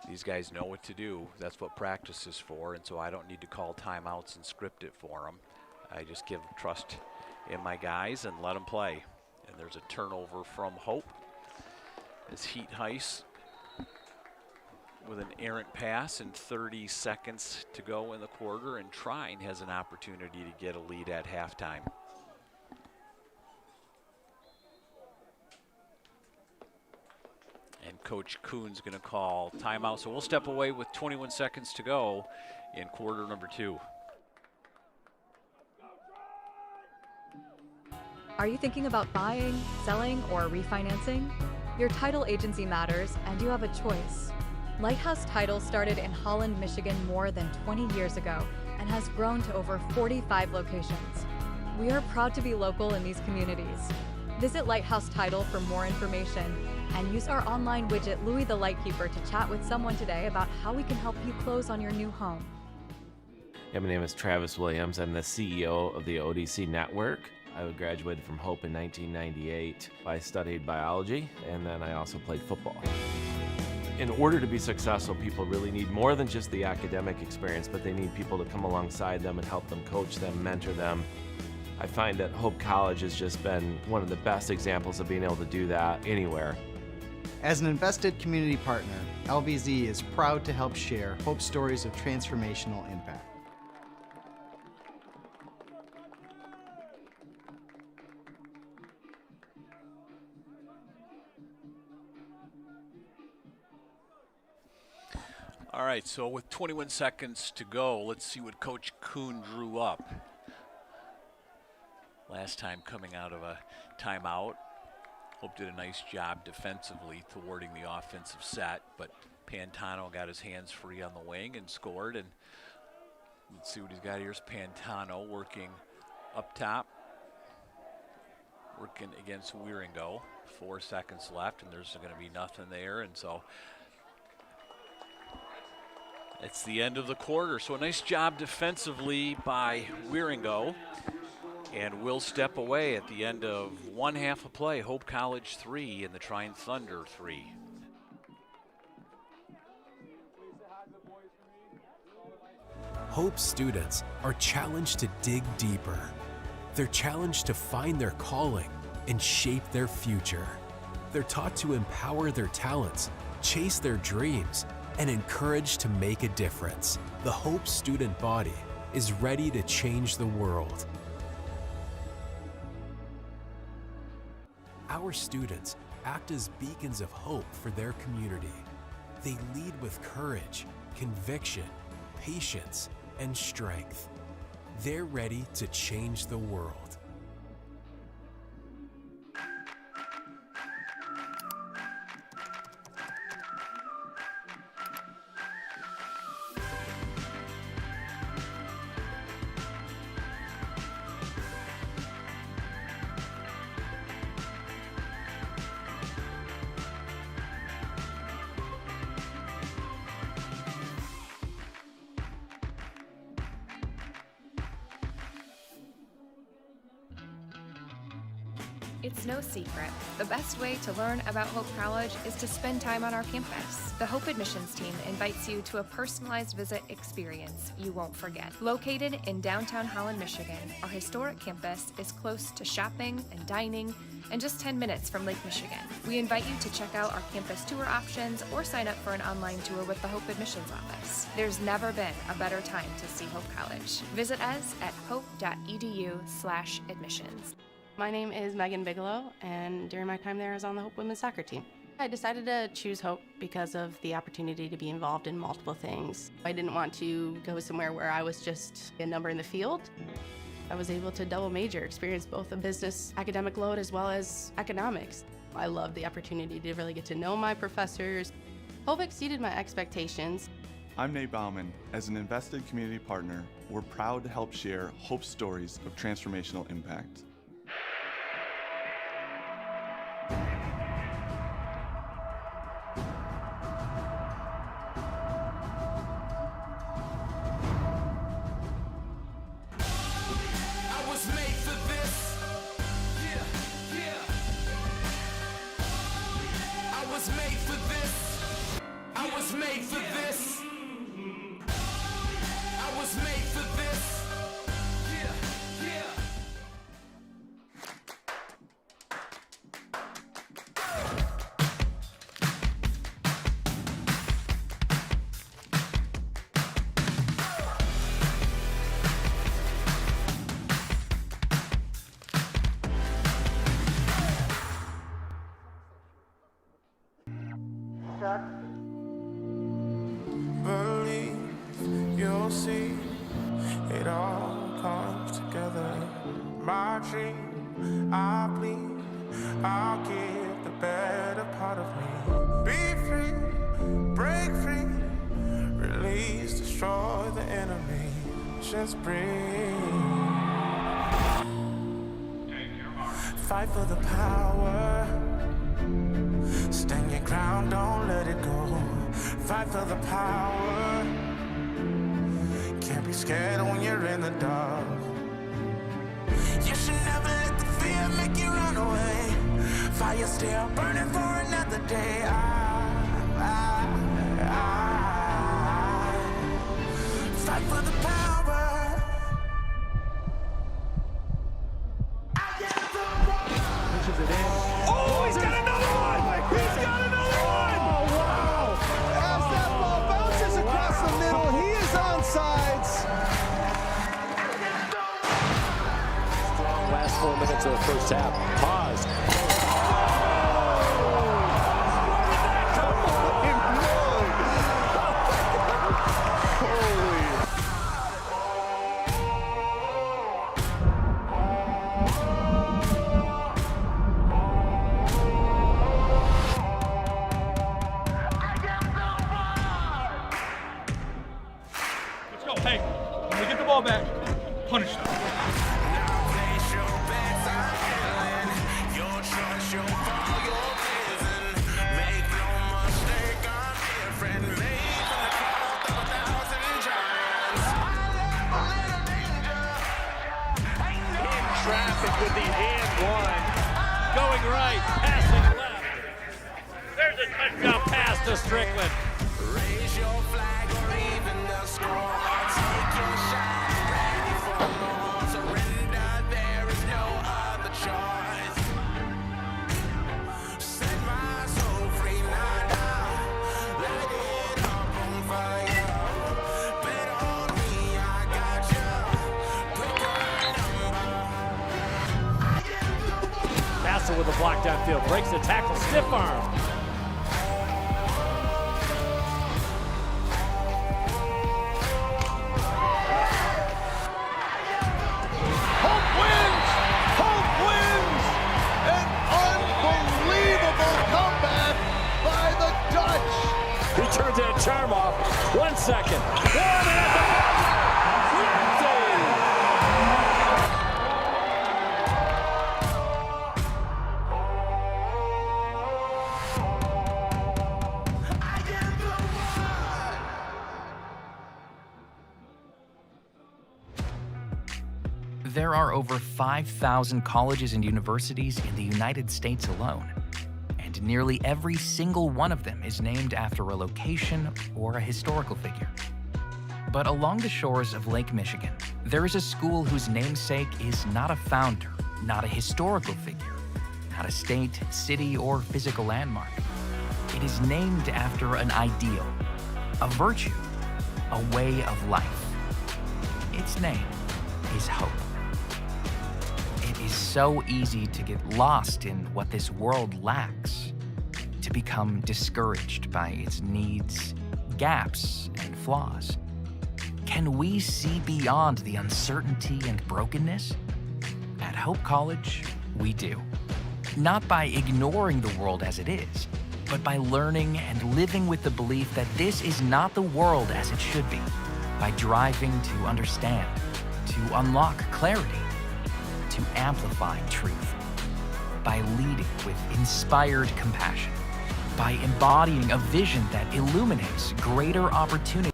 these guys know what to do. That's what practice is for, and so I don't need to call timeouts and script it for them. I just give trust in my guys and let them play. And there's a turnover from Hope as Heat Heiss with an errant pass and 30 seconds to go in the quarter, and Trine has an opportunity to get a lead at halftime. And Coach Kuhn's going to call timeout, so we'll step away with 21 seconds to go in quarter number 2. Are you thinking about buying, selling, or refinancing? Your title agency matters, and you have a choice. Lighthouse Title started in Holland, Michigan more than 20 years ago and has grown to over 45 locations. We are proud to be local in these communities. Visit Lighthouse Title for more information and use our online widget Louis the Lightkeeper to chat with someone today about how we can help you close on your new home. Yeah, my name is Travis Williams. I'm the CEO of the ODC Network. I graduated from Hope in 1998. I studied biology, and then I also played football. In order to be successful, people really need more than just the academic experience, but they need people to come alongside them and help them, coach them, mentor them. I find that Hope College has just been one of the best examples of being able to do that anywhere. As an invested community partner, LVZ is proud to help share Hope stories of transformational impact. All right, so with 21 seconds to go, let's see what Coach Kuhn drew up. Last time coming out of a timeout. Hope did a nice job defensively thwarting the offensive set, but Pantano got his hands free on the wing and scored. And let's see what he's got. Here's Pantano working up top, working against Wieringo. 4 seconds left, and there's going to be nothing there, and so it's the end of the quarter. So a nice job defensively by Wieringo. And we'll step away at the end of one half of play. Hope College 3 and the Trine Thunder 3. Hope students are challenged to dig deeper. They're challenged to find their calling and shape their future. They're taught to empower their talents, chase their dreams, and encouraged to make a difference. The Hope student body is ready to change the world. Our students act as beacons of hope for their community. They lead with courage, conviction, patience, and strength. They're ready to change the world. It's no secret. The best way to learn about Hope College is to spend time on our campus. The Hope admissions team invites you to a personalized visit experience you won't forget. Located in downtown Holland, Michigan, our historic campus is close to shopping and dining and just 10 minutes from Lake Michigan. We invite you to check out our campus tour options or sign up for an online tour with the Hope admissions office. There's never been a better time to see Hope College. Visit us at hope.edu/admissions. My name is Megan Bigelow, and during my time there, I was on the Hope women's soccer team. I decided to choose Hope because of the opportunity to be involved in multiple things. I didn't want to go somewhere where I was just a number in the field. I was able to double major, experience both a business academic load as well as economics. I loved the opportunity to really get to know my professors. Hope exceeded my expectations. I'm Nate Bauman. As an invested community partner, we're proud to help share Hope's stories of transformational impact. Believe you'll see it all comes together. My dream, I bleed, I'll give the better part of me. Be free, break free, release, destroy the enemy. emotions bring. Fight for the power. Stand your ground, don't let it go. Fight for the power. Can't be scared when you're in the dark. You should never let the fear make you run away. Fire still burning for another day. Fight for the power. Pushes it in. Oh, he's got another one! He's got another one! Oh, wow! As that ball bounces across the middle, he is onside. Strong last 4 minutes of the first half. Pause. Let's go. Hey, when we get the ball back, punish them. Traffic with the and one. Going right, passing left. There's a touchdown pass to Strickland. Raise your flag or even the score. Take your shot, ready for more. Surrender, there is no other choice. Set my soul free now. Light it up on fire. Bet on me, I got you. Pick a number. Bassel with a block downfield, breaks the tackle, stiff arm. He turns that charm off. 1 second. There are over 5,000 colleges and universities in the United States alone, and nearly every single one of them is named after a location or a historical figure. But along the shores of Lake Michigan, there is a school whose namesake is not a founder, not a historical figure, not a state, city, or physical landmark. It is named after an ideal, a virtue, a way of life. Its name is hope. It is so easy to get lost in what this world lacks, to become discouraged by its needs, gaps, and flaws. Can we see beyond the uncertainty and brokenness? At Hope College, we do. Not by ignoring the world as it is, but by learning and living with the belief that this is not the world as it should be, by driving to understand, to unlock clarity, to amplify truth, by leading with inspired compassion, by embodying a vision that illuminates greater opportunity.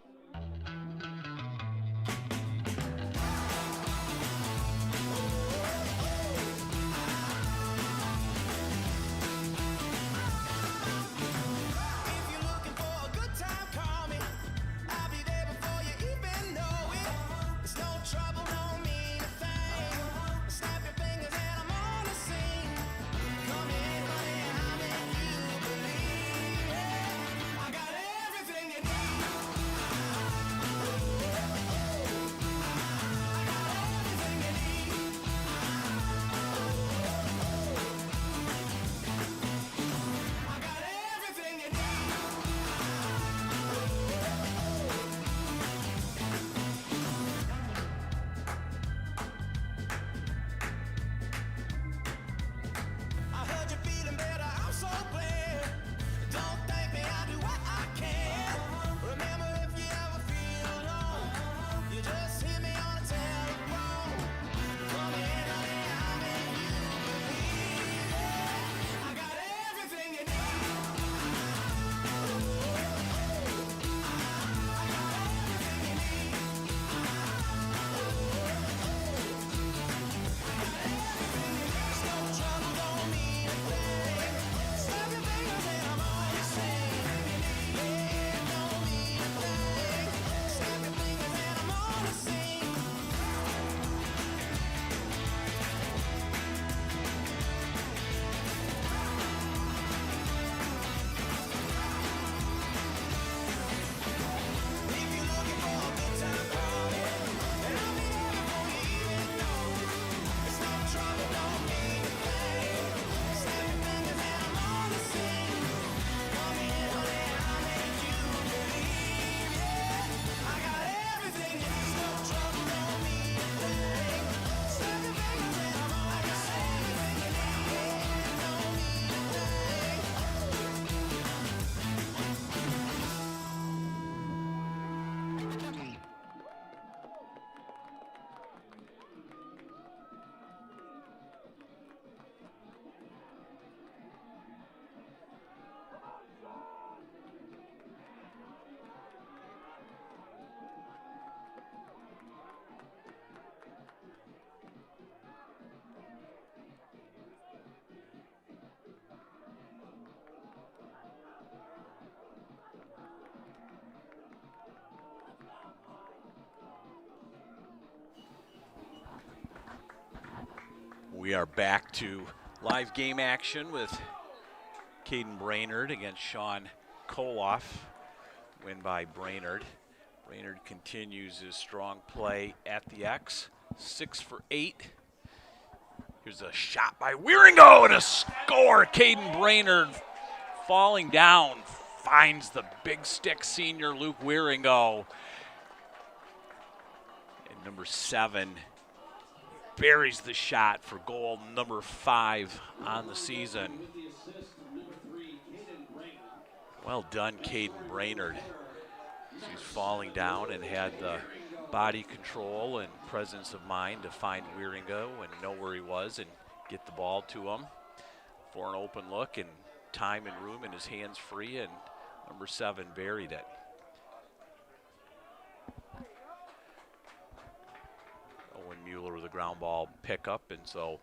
We are back to live game action with Caden Brainerd against Sean Koloff. Win by Brainerd. Brainerd continues his strong play at the X. 6 for 8. Here's a shot by Wieringo and a score. Caden Brainerd falling down finds the big stick senior Luke Wieringo. And number 7 buries the shot for goal number 5 on the season. Well done, Caden Brainerd. She's falling down and had the body control and presence of mind to find Wieringo and know where he was and get the ball to him for an open look and time and room and his hands free, and number 7 buried it. Owen Mueller with a ground ball pickup, and so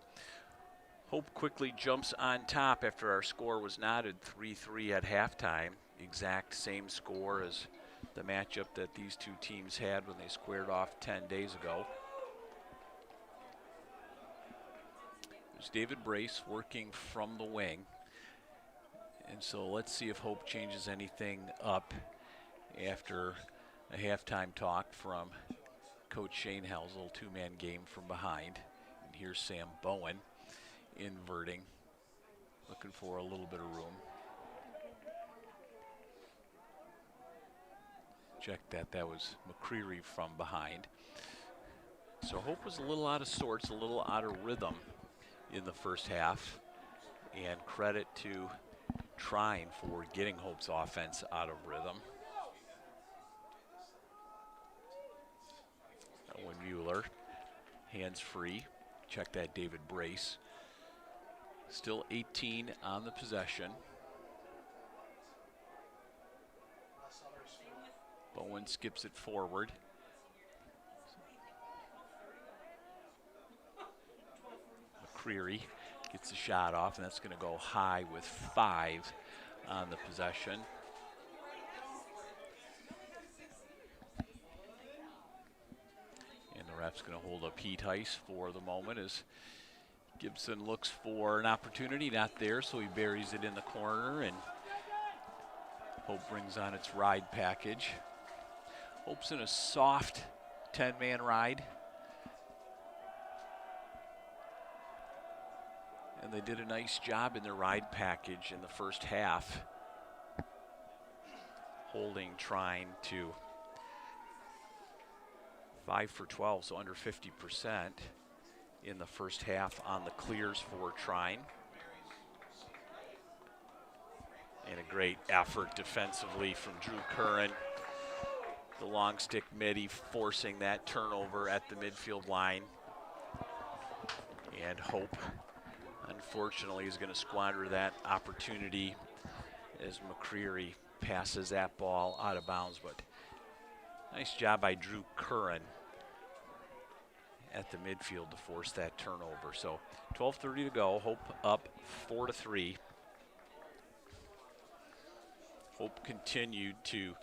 Hope quickly jumps on top after our score was knotted 3-3 at halftime. Exact same score as the matchup that these two teams had when they squared off 10 days ago. There's David Brace working from the wing. And so let's see if Hope changes anything up after a halftime talk from Coach Shane Helsel, two-man game from behind. And here's Sam Bowen inverting, looking for a little bit of room. Check that, that was McCreary from behind. So Hope was a little out of sorts, a little out of rhythm in the first half. And credit to Trine for getting Hope's offense out of rhythm. Owen Mueller, hands free. Check that, David Brace. Still 18 on the possession. Bowen skips it forward. McCreary gets the shot off, and that's going to go high with 5 on the possession. And the ref's going to hold up heat ice for the moment as Gibson looks for an opportunity, not there, so he buries it in the corner, and Hope brings on its ride package. Hope's in a soft 10-man ride. And they did a nice job in their ride package in the first half, holding Trine to 5 for 12, so under 50% in the first half on the clears for Trine. And a great effort defensively from Drew Curran. The long stick midi forcing that turnover at the midfield line. And Hope, unfortunately, is going to squander that opportunity as McCreary passes that ball out of bounds. But nice job by Drew Curran at the midfield to force that turnover. So 12:30 to go. Hope up 4-3. Hope continued to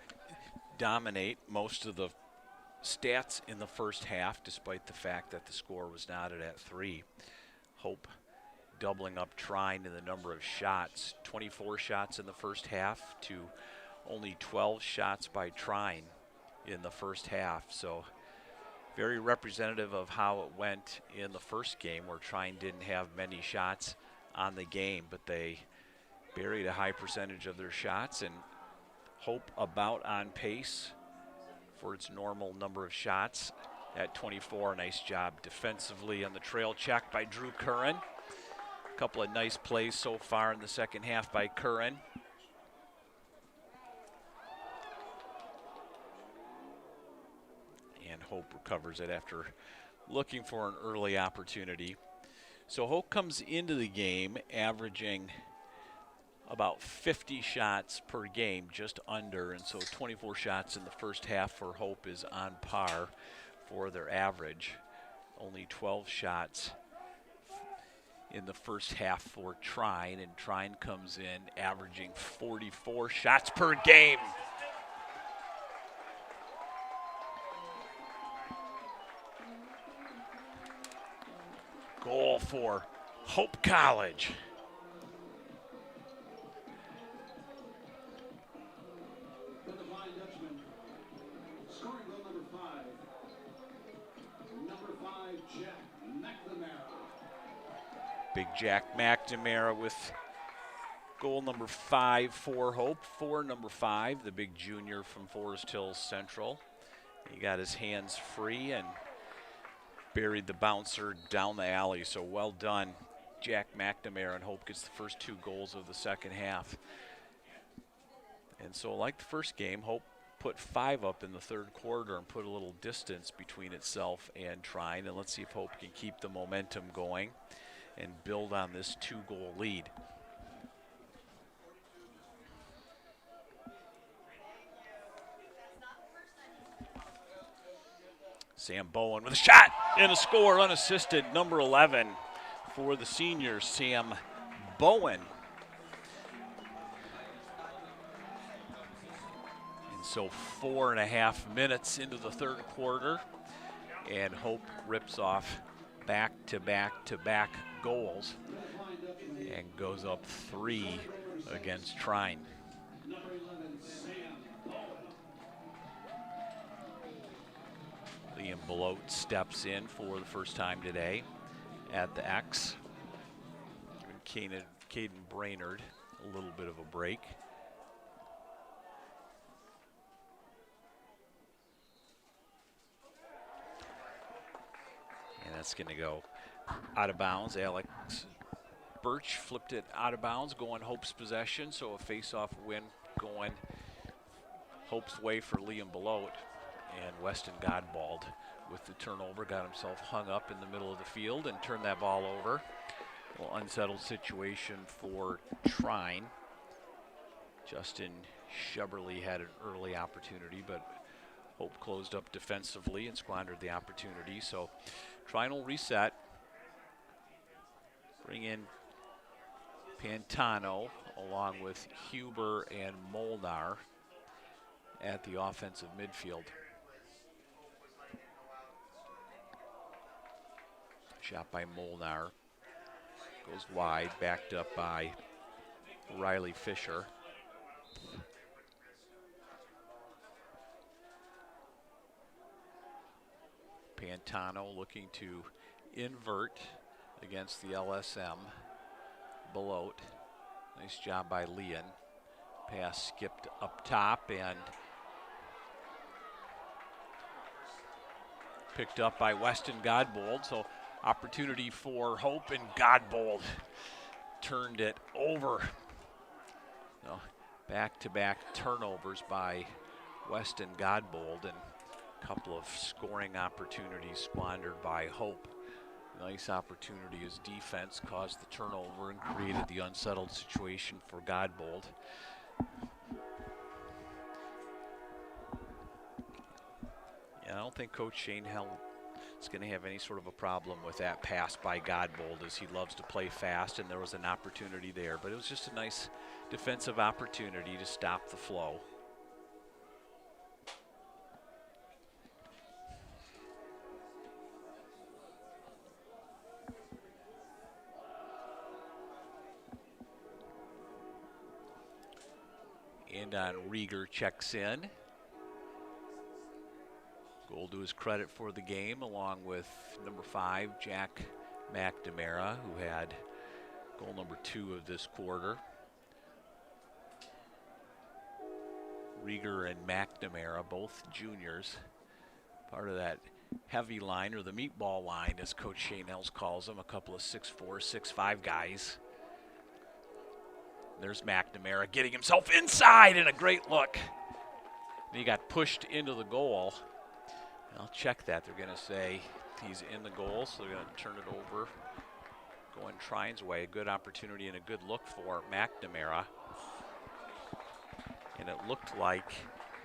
dominate most of the stats in the first half, despite the fact that the score was knotted at 3. Hope doubling up Trine in the number of shots. 24 shots in the first half to only 12 shots by Trine in the first half. So very representative of how it went in the first game, where Trine didn't have many shots on the game, but they buried a high percentage of their shots, and Hope about on pace for its normal number of shots at 24. Nice job defensively on the trail check by Drew Curran. A couple of nice plays so far in the second half by Curran. And Hope recovers it after looking for an early opportunity. So Hope comes into the game averaging about 50 shots per game, just under, and so 24 shots in the first half for Hope is on par for their average. Only 12 shots in the first half for Trine, and Trine comes in averaging 44 shots per game. Goal for Hope College. Big Jack McNamara with goal number 5 for Hope. For number 5, the big junior from Forest Hills Central. He got his hands free and buried the bouncer down the alley. So well done, Jack McNamara, and Hope gets the first 2 goals of the second half. And so like the first game, Hope put 5 up in the third quarter and put a little distance between itself and Trine. And let's see if Hope can keep the momentum going and build on this 2-goal lead. Sam Bowen with a shot and a score unassisted. Number 11 for the seniors, Sam Bowen. And so 4.5 minutes into the third quarter, and Hope rips off back-to-back-to-back goals and goes up 3 against Trine. Liam Belote steps in for the first time today at the X. Caden Brainerd a little bit of a break. And that's going to go out of bounds. Alex Birch flipped it out of bounds, going Hope's possession. So a face-off win going Hope's way for Liam Belote. And Weston Godbald with the turnover got himself hung up in the middle of the field and turned that ball over. A little unsettled situation for Trine. Justin Shuberly had an early opportunity, but Hope closed up defensively and squandered the opportunity. So Trine will reset. Bring in Pantano along with Huber and Molnar at the offensive midfield. Shot by Molnar. Goes wide, backed up by Riley Fisher. Pantano looking to invert against the LSM. Belote. Nice job by Leon. Pass skipped up top and picked up by Weston Godbold. So opportunity for Hope, and Godbold turned it over. So back-to-back turnovers by Weston Godbold, and a couple of scoring opportunities squandered by Hope. Nice opportunity as defense caused the turnover and created the unsettled situation for Godbold. Yeah, I don't think Coach Shane Held is going to have any sort of a problem with that pass by Godbold, as he loves to play fast, and there was an opportunity there. But it was just a nice defensive opportunity to stop the flow. And Rieger checks in. Goal to his credit for the game, along with number 5, Jack McNamara, who had goal number 2 of this quarter. Rieger and McNamara, both juniors, part of that heavy line, or the meatball line, as Coach Shane Ells calls them, a couple of 6'4", 6'5" guys. There's McNamara getting himself inside, and a great look. And he got pushed into the goal. I'll check that. They're going to say he's in the goal, so they're going to turn it over. Going Trine's way. Good opportunity and a good look for McNamara. And it looked like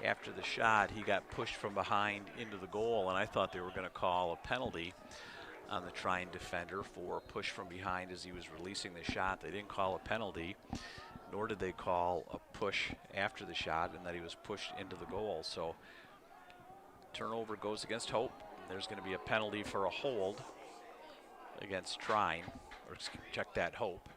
after the shot, he got pushed from behind into the goal, and I thought they were going to call a penalty on the Trine defender for a push from behind as he was releasing the shot. They didn't call a penalty, nor did they call a push after the shot, and that he was pushed into the goal. So turnover goes against Hope. There's going to be a penalty for a hold against Trine. or check that, Hope.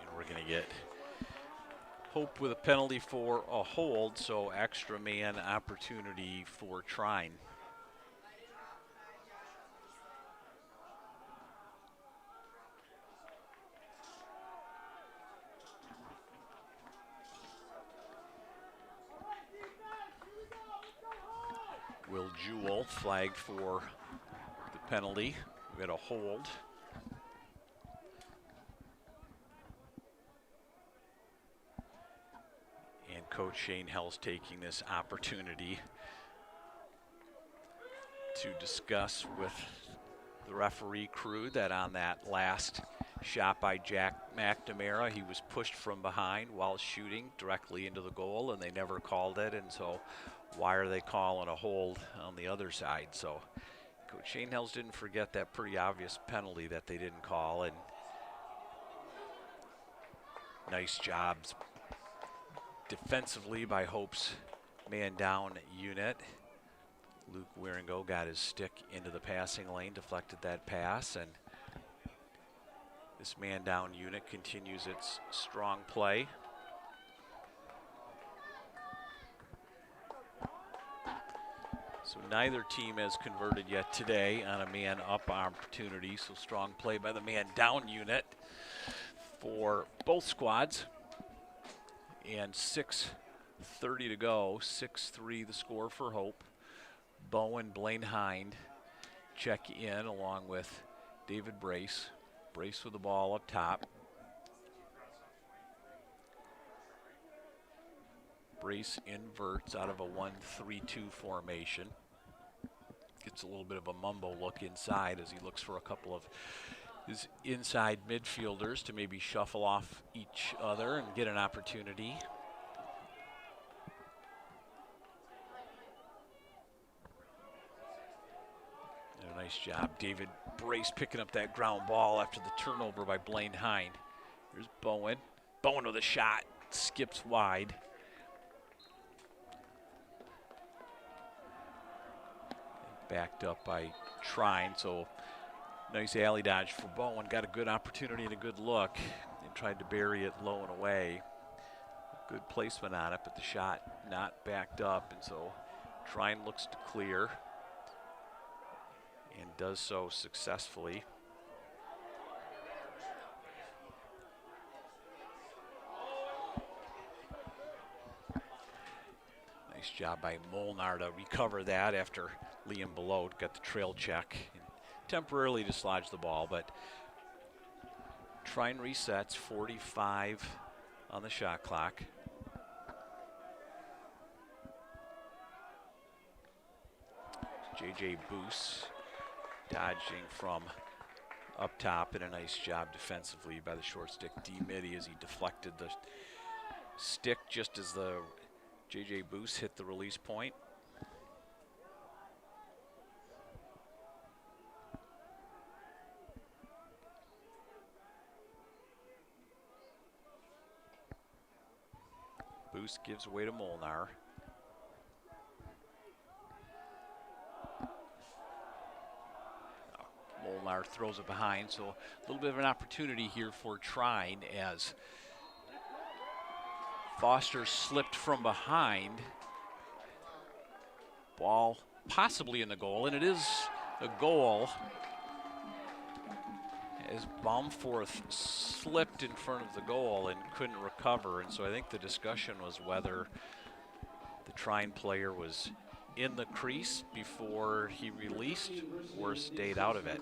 And we're going to get Hope with a penalty for a hold, so extra man opportunity for Trine. Will Jewell flagged for the penalty. We got a hold. And Coach Shane Hell's taking this opportunity to discuss with the referee crew that on that last shot by Jack McNamara, he was pushed from behind while shooting directly into the goal, and they never called it, and so why are they calling a hold on the other side? So Coach Shane Hells didn't forget that pretty obvious penalty that they didn't call, and nice jobs defensively by Hope's man down unit. Luke Wieringo got his stick into the passing lane, deflected that pass, and this man down unit continues its strong play. So neither team has converted yet today on a man up opportunity, so strong play by the man down unit for both squads. And 6:30 to go, 6-3 the score for Hope. Bowen, Blaine Hind check in along with David Brace. Brace with the ball up top. Brace inverts out of a 1-3-2 formation. Gets a little bit of a mumbo look inside as he looks for a couple of his inside midfielders to maybe shuffle off each other and get an opportunity. And a nice job, David Brace picking up that ground ball after the turnover by Blaine Hind. Here's Bowen. Bowen with a shot, skips wide. Backed up by Trine, so nice alley dodge for Bowen. Got a good opportunity and a good look and tried to bury it low and away. Good placement on it, but the shot not backed up, and so Trine looks to clear and does so successfully. Nice job by Molnar to recover that after Liam Belote got the trail check and temporarily dislodged the ball, but Trine resets, 45 on the shot clock. JJ Boos dodging from up top, and a nice job defensively by the short stick D. Mitty as he deflected the stick just as the JJ Boos hit the release point. Boos gives away to Molnar. Molnar throws it behind, so a little bit of an opportunity here for Trine as Foster slipped from behind. Ball possibly in the goal, and it is a goal as Baumforth slipped in front of the goal and couldn't recover, and so I think the discussion was whether the Trine player was in the crease before he released or stayed out of it.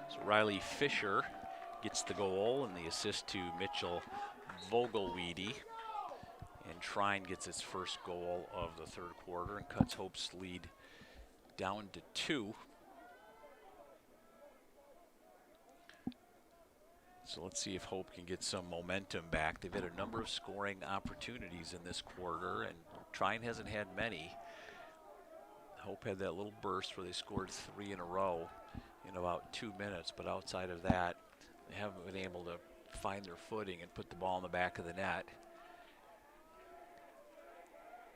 So Riley Fisher gets the goal and the assist to Mitchell Vogelweedy. And Trine gets its first goal of the third quarter and cuts Hope's lead down to 2. So let's see if Hope can get some momentum back. They've had a number of scoring opportunities in this quarter, and Trine hasn't had many. Hope had that little burst where they scored 3 in a row in about 2 minutes, but outside of that, they haven't been able to find their footing and put the ball in the back of the net.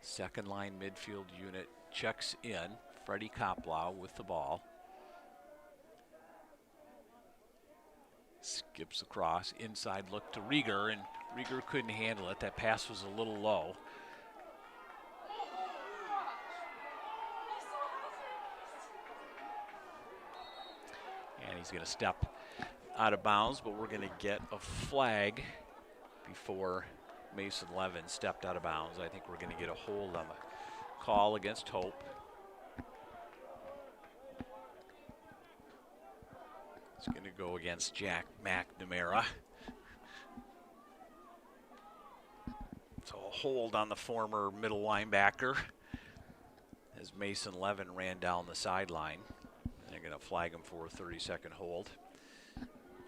Second line midfield unit checks in. Freddie Koplow with the ball. Skips across, inside look to Rieger, and Rieger couldn't handle it. That pass was a little low. And he's going to step out of bounds, but we're going to get a flag before Mason Levin stepped out of bounds. I think we're going to get a hold on the call against Hope. It's going to go against Jack McNamara. So a hold on the former middle linebacker as Mason Levin ran down the sideline. They're going to flag him for a 30-second hold.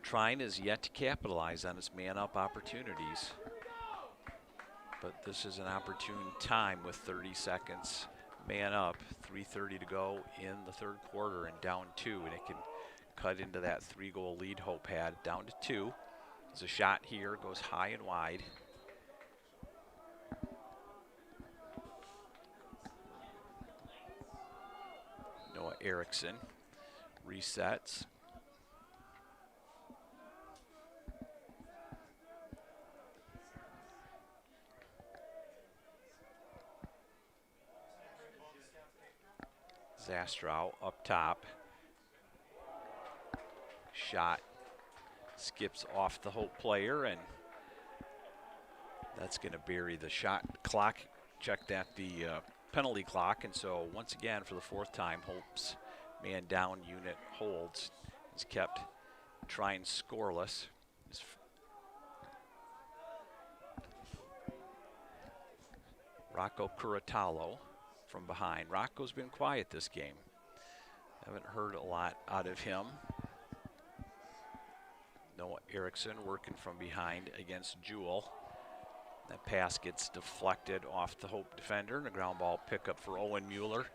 Trine is yet to capitalize on its man-up opportunities. But this is an opportune time with 30 seconds. Man up, 3:30 to go in the third quarter and down 2, and it can cut into that 3-goal lead Hope had. Down to 2. There's a shot here, goes high and wide. Noah Erickson resets. Zastrow up top. Shot skips off the Hope player, and that's going to bury the shot clock. Checked at the penalty clock, and so once again for the 4th time, Hope's man down unit holds. Has kept Trine scoreless. Rocco Curatalo from behind. Rocco's been quiet this game. Haven't heard a lot out of him. Noah Erickson working from behind against Jewell. That pass gets deflected off the Hope defender, and a ground ball pickup for Owen Mueller.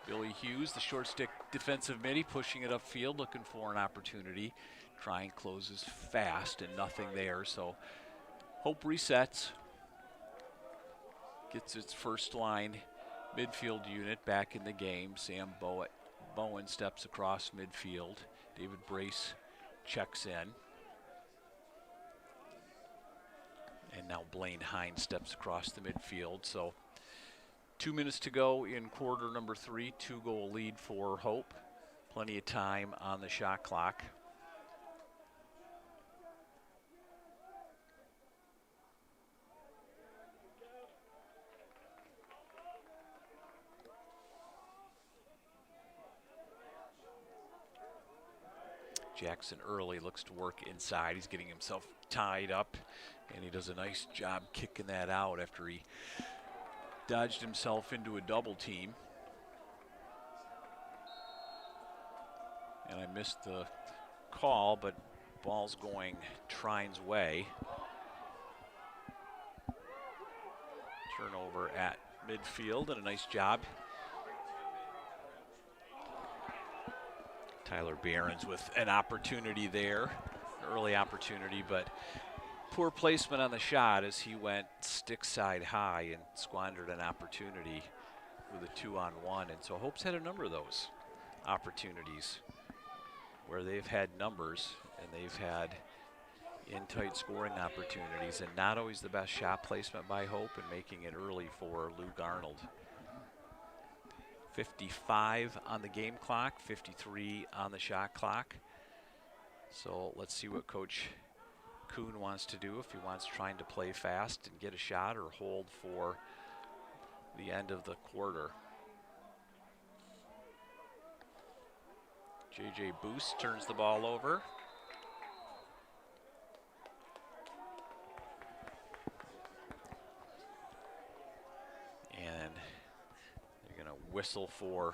Billy Hughes, the short stick defensive midi, pushing it upfield, looking for an opportunity. Trine closes fast and nothing there, so Hope resets. Gets its first line midfield unit back in the game. Sam Bowen steps across midfield. David Brace checks in. And now Blaine Hines steps across the midfield. So 2 minutes to go in quarter number 3. 2-goal lead for Hope. Plenty of time on the shot clock. Jackson Early looks to work inside. He's getting himself tied up, and he does a nice job kicking that out after he dodged himself into a double team. And I missed the call, but ball's going Trine's way. Turnover at midfield, and a nice job. Tyler Behrens with an opportunity there, an early opportunity, but poor placement on the shot as he went stick side high and squandered an opportunity with a 2-on-1. And so Hope's had a number of those opportunities where they've had numbers and they've had in-tight scoring opportunities, and not always the best shot placement by Hope and making it early for Luke Arnold. 55 on the game clock, 53 on the shot clock. So let's see what Coach Kuhn wants to do, if he wants Trine to play fast and get a shot or hold for the end of the quarter. JJ Boost turns the ball over. And they're going to whistle for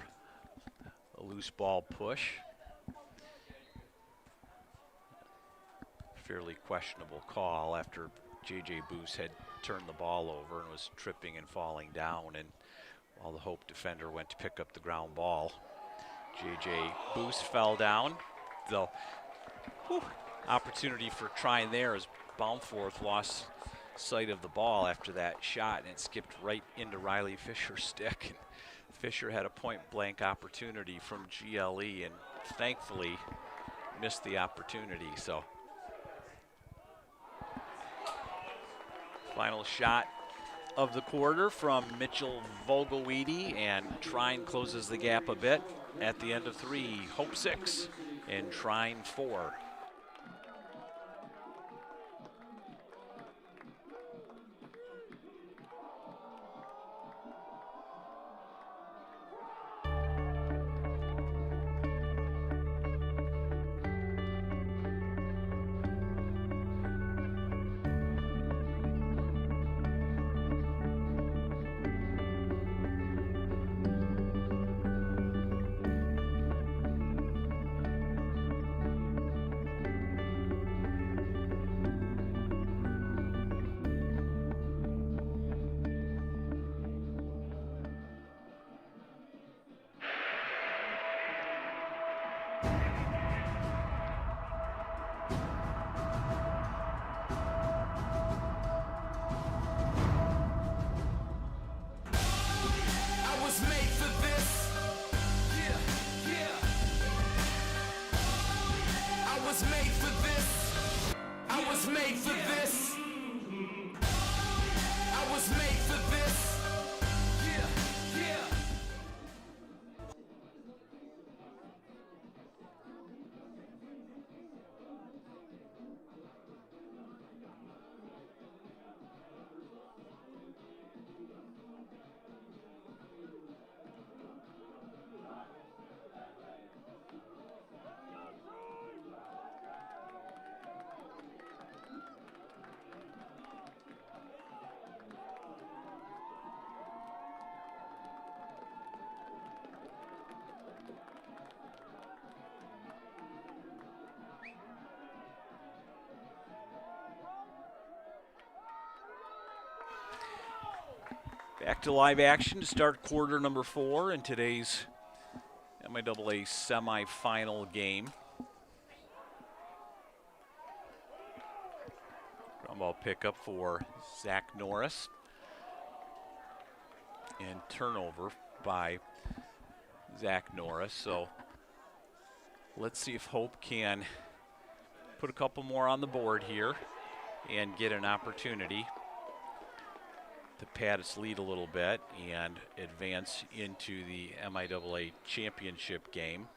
a loose ball push. Fairly questionable call after JJ Boost had turned the ball over and was tripping and falling down, and while the Hope defender went to pick up the ground ball, JJ Boost fell down. Though opportunity for Trine there as Baumforth lost sight of the ball after that shot, and it skipped right into Riley Fisher's stick. And Fisher had a point-blank opportunity from GLE and thankfully missed the opportunity. So final shot of the quarter from Mitchell Vogelweedy, and Trine closes the gap a bit at the end of 3. Hope 6 and Trine 4. Back to live action to start quarter number 4 in today's MIAA semifinal game. Ground ball pickup for Zach Norris. And turnover by Zach Norris. So let's see if Hope can put a couple more on the board here and get an opportunity to pad its lead a little bit and advance into the MIAA championship game.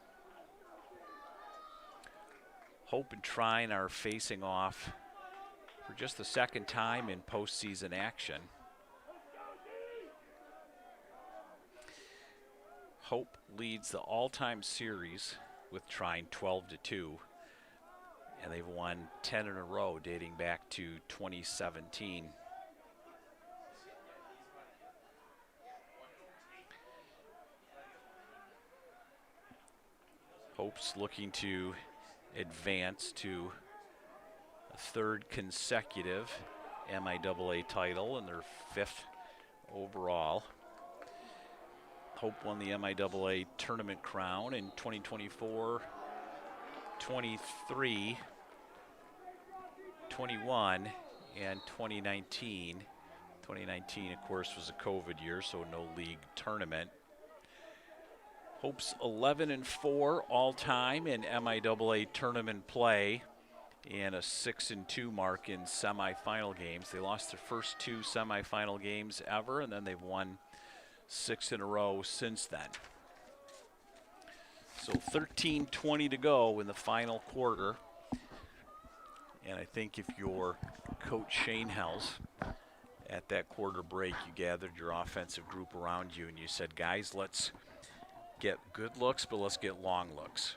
Hope and Trine are facing off for just the second time in postseason action. Hope leads the all-time series with Trine 12-2, and they've won 10 in a row dating back to 2017. Hope's looking to advance to a 3rd consecutive MIAA title and their 5th overall. Hope won the MIAA tournament crown in 2024, 23, 21, and 2019. 2019, of course, was a COVID year, so no league tournament. Hope's 11-4 all-time in MIAA tournament play and a 6-2 mark in semifinal games. They lost their first 2 semifinal games ever, and then they've won 6 in a row since then. So 13:20 to go in the final quarter. And I think if you're Coach Shane Hells, at that quarter break, you gathered your offensive group around you and you said, guys, let's get good looks, but let's get long looks.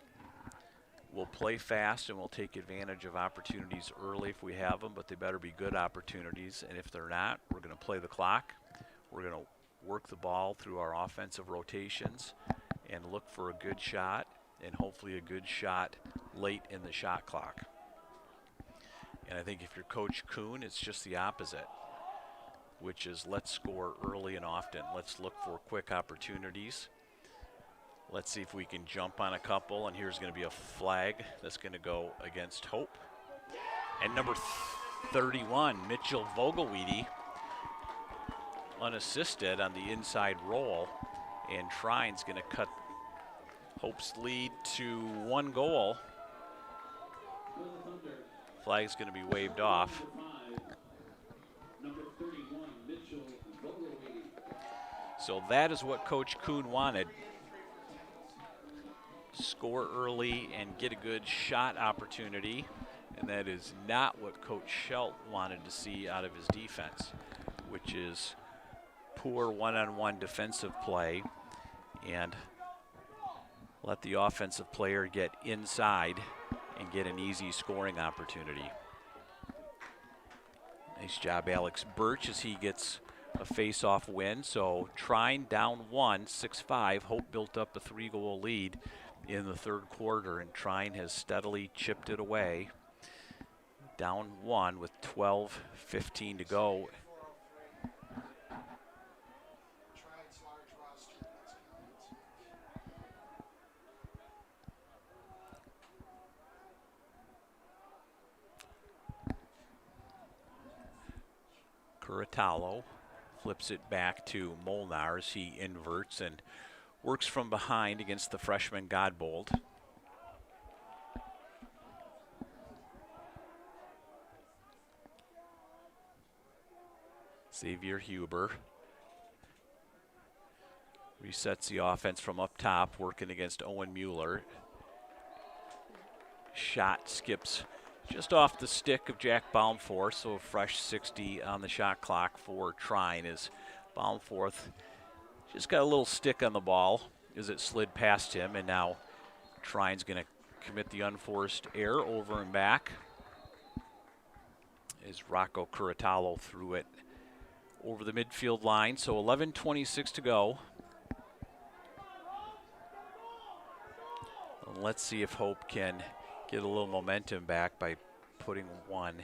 We'll play fast and we'll take advantage of opportunities early if we have them, but they better be good opportunities. And if they're not, we're going to play the clock. We're going to work the ball through our offensive rotations and look for a good shot, and hopefully a good shot late in the shot clock. And I think if you're Coach Kuhn, it's just the opposite, which is let's score early and often. Let's look for quick opportunities. Let's see if we can jump on a couple, and here's going to be a flag that's going to go against Hope. And number 31, Mitchell Vogelweedy, unassisted on the inside roll. And Trine's going to cut Hope's lead to 1 goal. Flag's going to be waved off. So that is what Coach Kuhn wanted. Score early and get a good shot opportunity. And that is not what Coach Schelt wanted to see out of his defense, which is poor one-on-one defensive play and let the offensive player get inside and get an easy scoring opportunity. Nice job, Alex Birch, as he gets a face-off win. So Trine down 1, 6-5. Hope built up a 3-goal lead in the third quarter, and Trine has steadily chipped it away. Down 1 with 12:15 to go. Curatalo flips it back to Molnar as he inverts and works from behind against the freshman Godbold. Xavier Huber resets the offense from up top, working against Owen Mueller. Shot skips just off the stick of Jack Baumforth, so a fresh 60 on the shot clock for Trine as Baumforth just got a little stick on the ball as it slid past him, and now Trine's going to commit the unforced error over and back as Rocco Curatalo threw it over the midfield line. So 11:26 to go. And let's see if Hope can get a little momentum back by putting one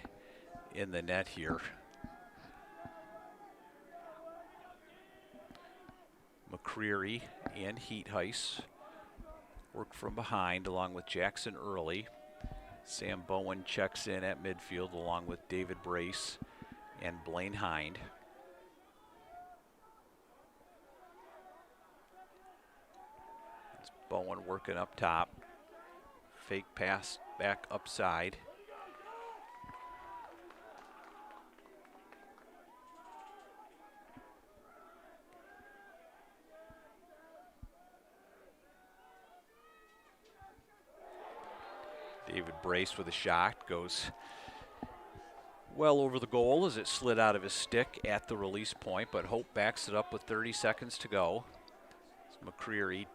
in the net here. McCreary and Heatheis work from behind along with Jackson Early. Sam Bowen checks in at midfield along with David Brace and Blaine Hind. It's Bowen working up top. Fake pass back upside. David Brace with a shot, goes well over the goal as it slid out of his stick at the release point, but Hope backs it up with 30 seconds to go. McCreary,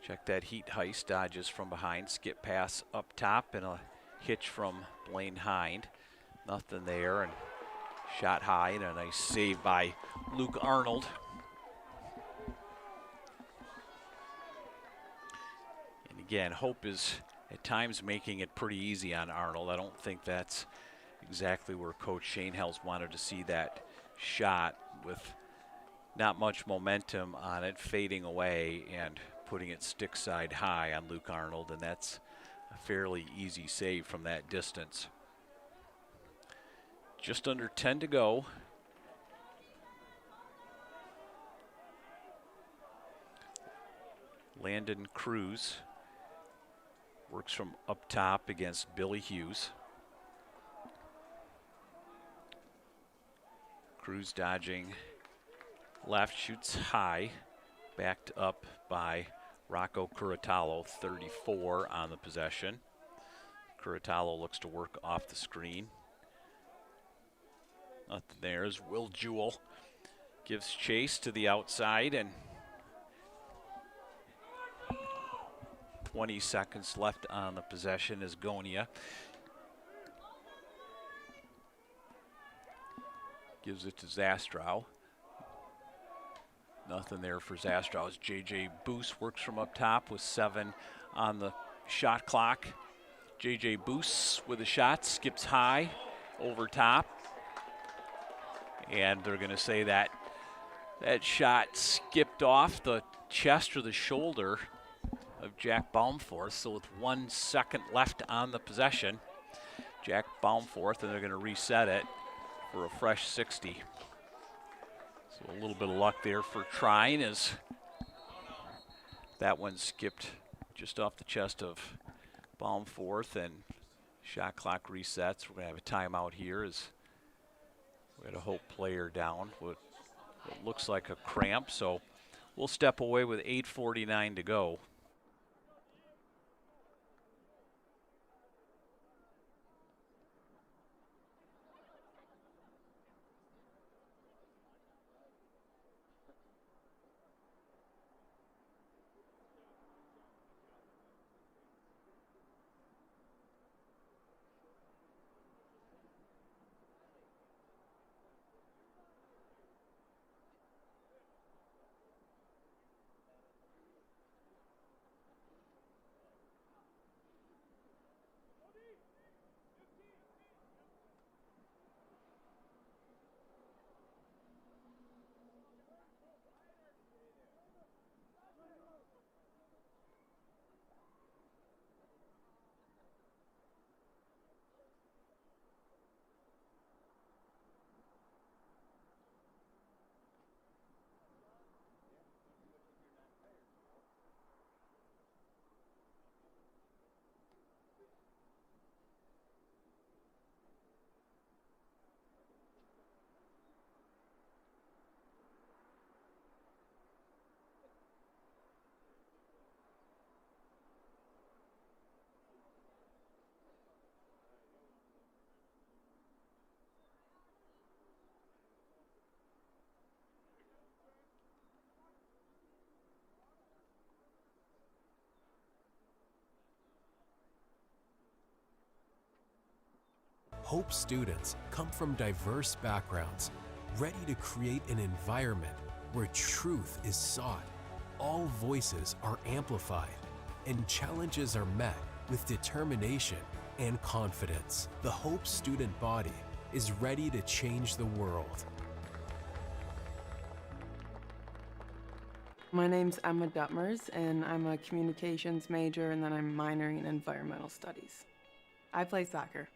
check that Heatheis, dodges from behind, skip pass up top, and a hitch from Blaine Hind. Nothing there, and shot high, and a nice save by Luke Arnold. And again, Hope is at times making it pretty easy on Arnold. I don't think that's exactly where Coach Schoenhels wanted to see that shot, with not much momentum on it, fading away and putting it stick side high on Luke Arnold, and that's a fairly easy save from that distance. Just under 10 to go. Landon Cruz works from up top against Billy Hughes. Cruz dodging left, shoots high, backed up by Rocco Curatalo, 34 on the possession. Curatalo looks to work off the screen. Nothing there as Will Jewell gives chase to the outside, and 20 seconds left on the possession as Gonia gives it to Zastrow. Nothing there for Zastrow as J.J. Boos works from up top with 7 on the shot clock. J.J. Boos with a shot, skips high over top. And they're going to say that that shot skipped off the chest or the shoulder of Jack Baumforth. So with 1 second left on the possession, Jack Baumforth, and they're going to reset it for a fresh 60. So a little bit of luck there for Trine as that one skipped just off the chest of Baumforth, and shot clock resets. We're going to have a timeout here as we had a Hope player down with what looks like a cramp. So we'll step away with 8:49 to go. Hope students come from diverse backgrounds, ready to create an environment where truth is sought, all voices are amplified, and challenges are met with determination and confidence. The Hope student body is ready to change the world. My name's Emma Duttmers, and I'm a communications major, and then I'm minoring in environmental studies. I play soccer.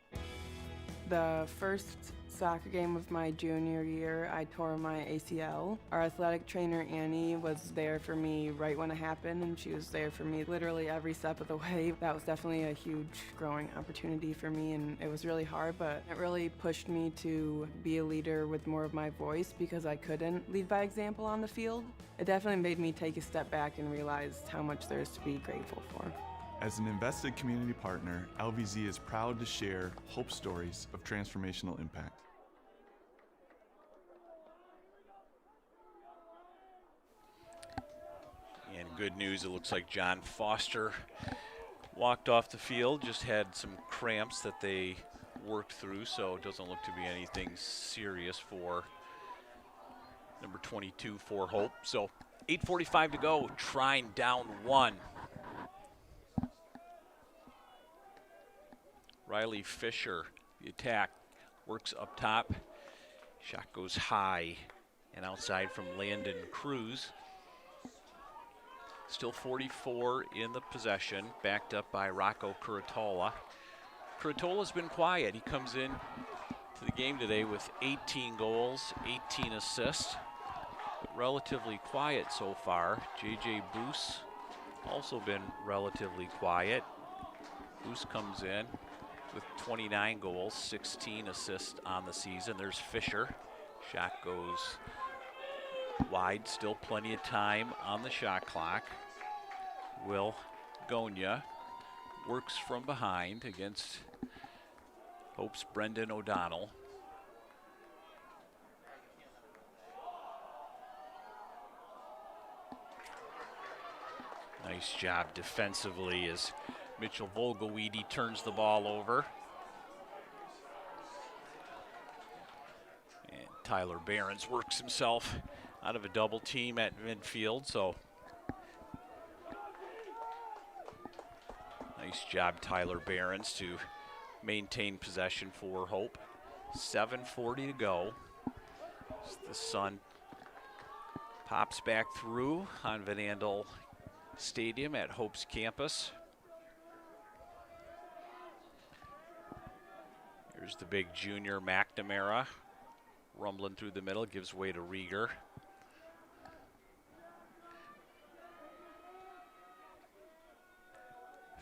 The first soccer game of my junior year, I tore my ACL. Our athletic trainer, Annie, was there for me right when it happened, and she was there for me literally every step of the way. That was definitely a huge growing opportunity for me, and it was really hard, but it really pushed me to be a leader with more of my voice because I couldn't lead by example on the field. It definitely made me take a step back and realize how much there is to be grateful for. As an invested community partner, LVZ is proud to share Hope stories of transformational impact. And good news, it looks like John Foster walked off the field, just had some cramps that they worked through, so it doesn't look to be anything serious for number 22 for Hope. So 8:45 to go, Trine down 1. Riley Fisher, the attack, works up top. Shot goes high and outside from Landon Cruz. Still 44 in the possession, backed up by Rocco Curatola. Curatola's been quiet. He comes in to the game today with 18 goals, 18 assists. But relatively quiet so far. JJ Boos also been relatively quiet. Boos comes in with 29 goals, 16 assists on the season. There's Fisher. Shot goes wide, still plenty of time on the shot clock. Will Gonya works from behind against Hope's Brendan O'Donnell. Nice job defensively as Mitchell Volgaweedy turns the ball over. And Tyler Behrens works himself out of a double team at midfield, so nice job, Tyler Behrens, to maintain possession for Hope. 7:40 to go. As the sun pops back through on Van Andel Stadium at Hope's campus. Here's the big junior McNamara rumbling through the middle, gives way to Rieger.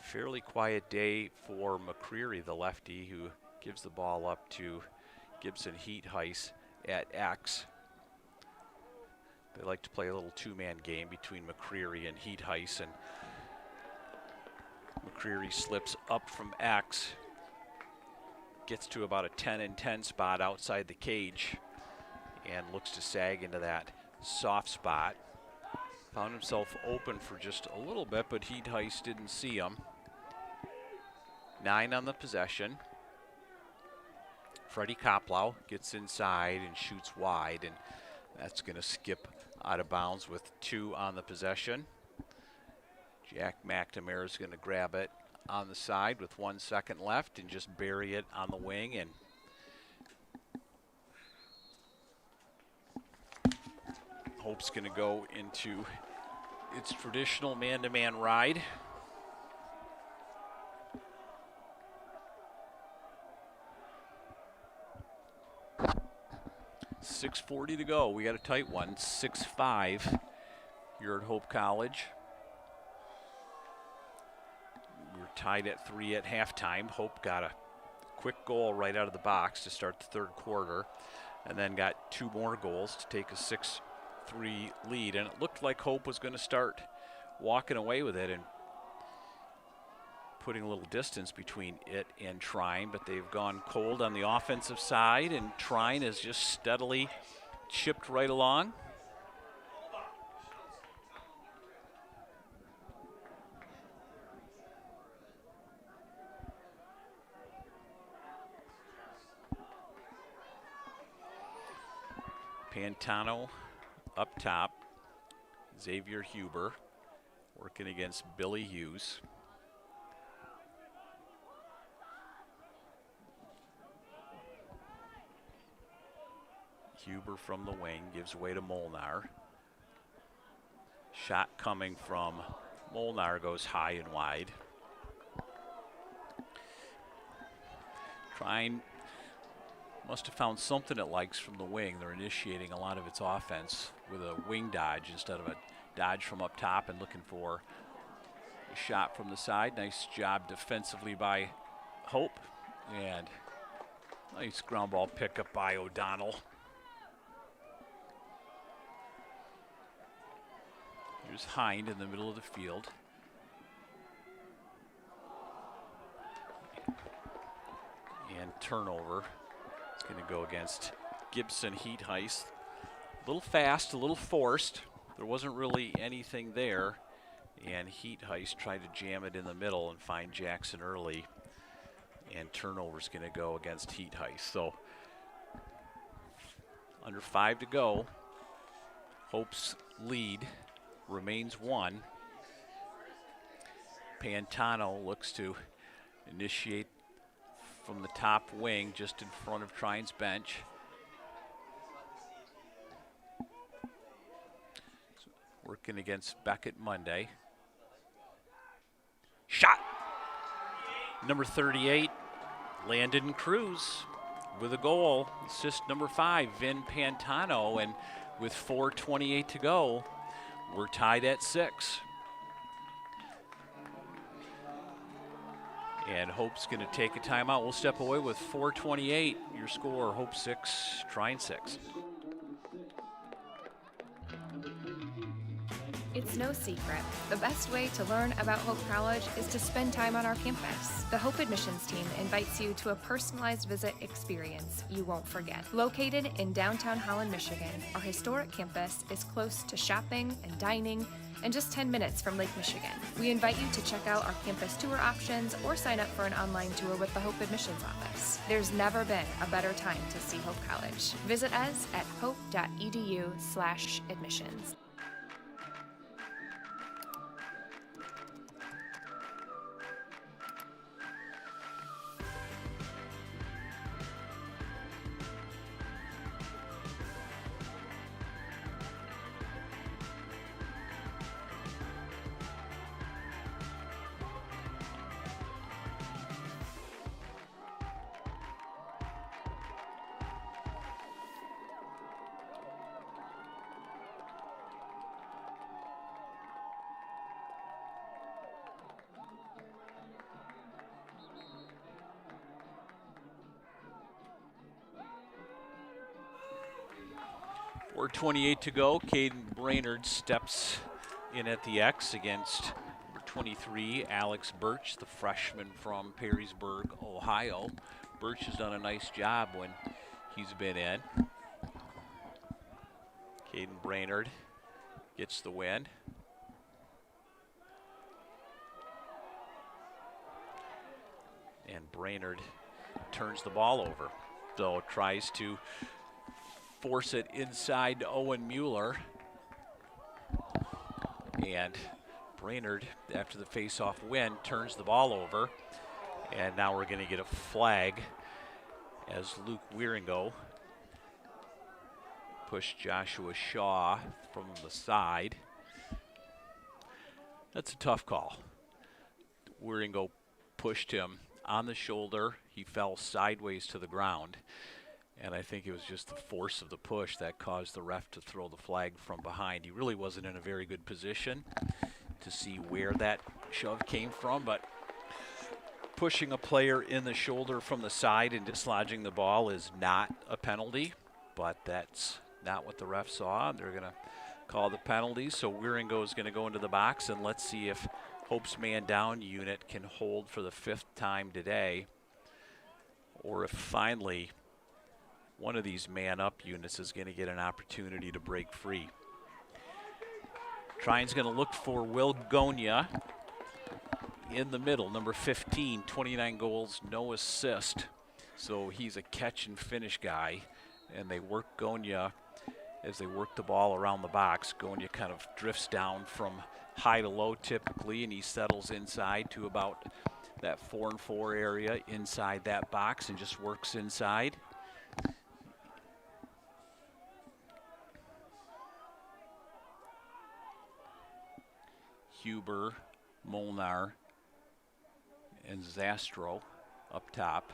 Fairly quiet day for McCreary, the lefty, who gives the ball up to Gibson Heatheis at X. They like to play a little two-man game between McCreary and Heatheis, and McCreary slips up from X, gets to about a 10 and 10 spot outside the cage, and looks to sag into that soft spot. Found himself open for just a little bit, but Heatheis didn't see him. 9 on the possession. Freddie Koplow gets inside and shoots wide, and that's going to skip out of bounds with 2 on the possession. Jack McNamara is going to grab it on the side with 1 second left and just bury it on the wing, and Hope's going to go into its traditional man-to-man ride. .640 to go. We got a tight one, 6-5 here at Hope College. We're tied at 3 at halftime. Hope got a quick goal right out of the box to start the third quarter, and then got 2 more goals to take a 6-3 lead. And it looked like Hope was going to start walking away with it and putting a little distance between it and Trine, but they've gone cold on the offensive side, and Trine has just steadily chipped right along. Pantano up top, Xavier Huber working against Billy Hughes. Huber from the wing gives way to Molnar. Shot coming from Molnar goes high and wide. Trine must have found something it likes from the wing. They're initiating a lot of its offense with a wing dodge instead of a dodge from up top, and looking for a shot from the side. Nice job defensively by Hope, and nice ground ball pickup by O'Donnell. Here's Hind in the middle of the field. And turnover. It's going to go against Gibson Heatheis. A little fast, a little forced. There wasn't really anything there. And Heatheis tried to jam it in the middle and find Jackson early. And turnover's going to go against Heatheis. So under 5 to go. Hope's lead remains 1. Pantano looks to initiate from the top wing just in front of Trine's bench. Working against Beckett Monday. Shot! Number 38, Landon Cruz with a goal. Assist number 5, Vin Pantano, and with 4:28 to go, we're tied at 6. And Hope's going to take a timeout. We'll step away with 4:28. Your score, Hope 6, Trine 6. It's no secret. The best way to learn about Hope College is to spend time on our campus. The Hope admissions team invites you to a personalized visit experience you won't forget. Located in downtown Holland, Michigan, our historic campus is close to shopping and dining and just 10 minutes from Lake Michigan. We invite you to check out our campus tour options or sign up for an online tour with the Hope admissions office. There's never been a better time to see Hope College. Visit us at hope.edu/admissions. 4:28 to go. Caden Brainerd steps in at the X against number 23, Alex Birch, the freshman from Perrysburg, Ohio. Birch has done a nice job when he's been in. Caden Brainerd gets the win. And Brainerd turns the ball over, though tries to force it inside to Owen Mueller. And Brainerd, after the face-off win, turns the ball over. And now we're going to get a flag as Luke Wieringo pushed Joshua Shaw from the side. That's a tough call. Wieringo pushed him on the shoulder. He fell sideways to the ground. And I think it was just the force of the push that caused the ref to throw the flag from behind. He really wasn't in a very good position to see where that shove came from, but pushing a player in the shoulder from the side and dislodging the ball is not a penalty, but that's not what the ref saw. They're going to call the penalty, so Wieringo is going to go into the box, and let's see if Hope's man down unit can hold for the 5th time today, or if finally one of these man up units is going to get an opportunity to break free. Trine's going to look for Will Gonya in the middle, number 15, 29 goals, no assist. So he's a catch and finish guy, and they work Gonya as they work the ball around the box. Gonya kind of drifts down from high to low typically, and he settles inside to about that 4-and-4 area inside that box and just works inside. Huber, Molnar, and Zastro up top.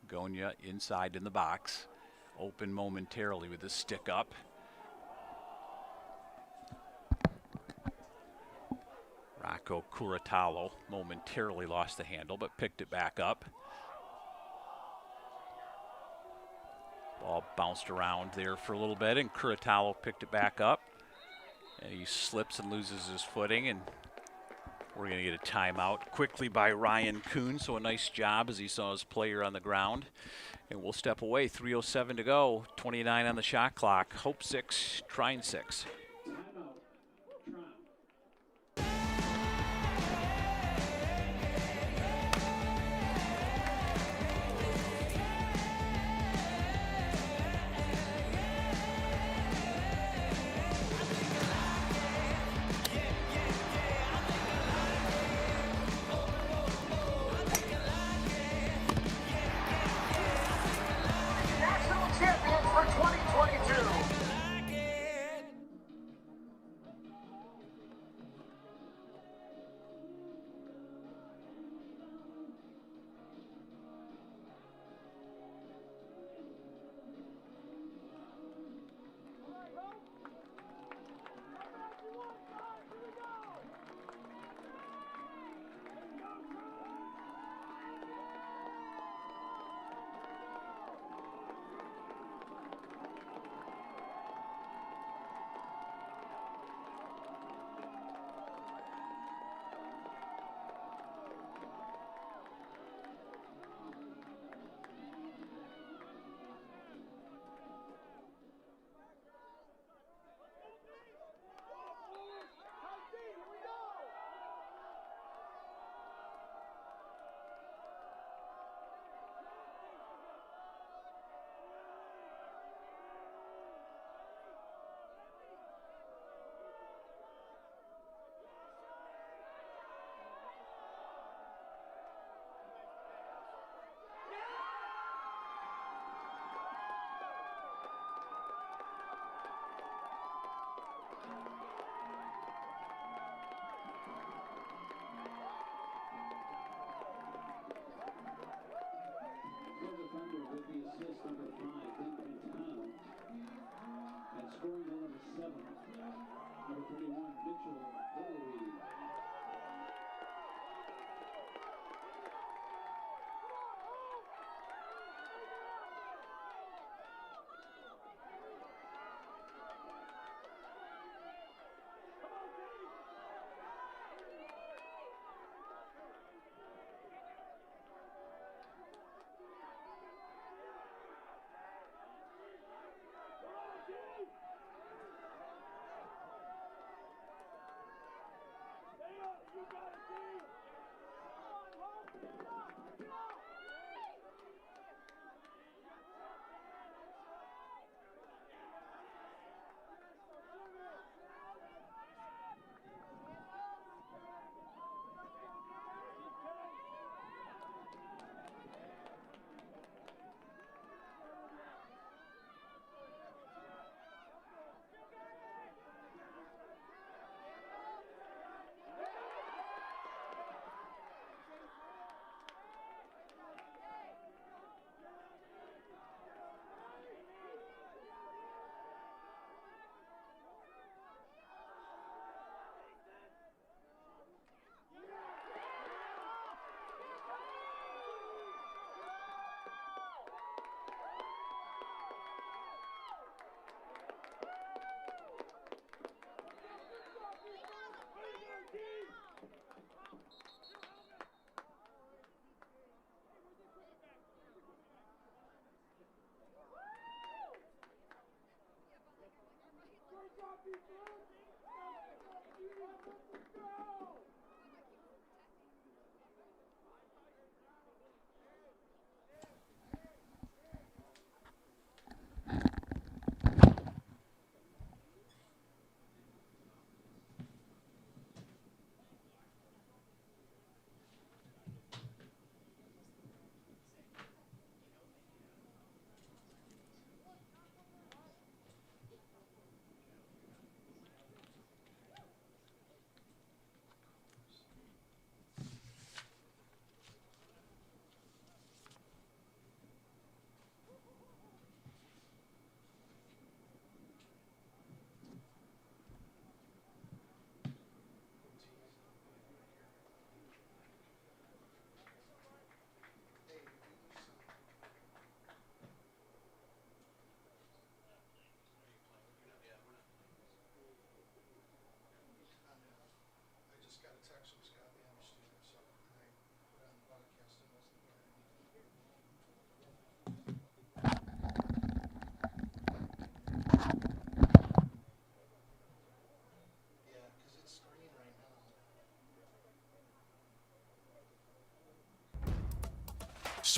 Gonya inside in the box, open momentarily with his stick up. Rocco Curatalo momentarily lost the handle, but picked it back up. Ball bounced around there for a little bit, and Curatalo picked it back up. And he slips and loses his footing, and we're going to get a timeout quickly by Ryan Kuhn. So a nice job as he saw his player on the ground. And we'll step away. 3:07 to go, 29 on the shot clock. Hope 6, Trine 6. National champions for 2022.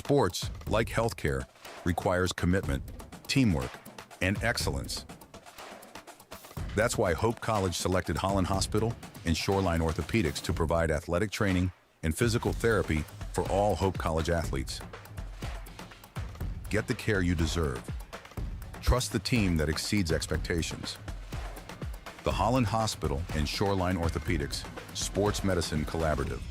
Sports, like healthcare, requires commitment, teamwork, and excellence. That's why Hope College selected Holland Hospital and Shoreline Orthopedics to provide athletic training and physical therapy for all Hope College athletes. Get the care you deserve. Trust the team that exceeds expectations. The Holland Hospital and Shoreline Orthopedics Sports Medicine Collaborative.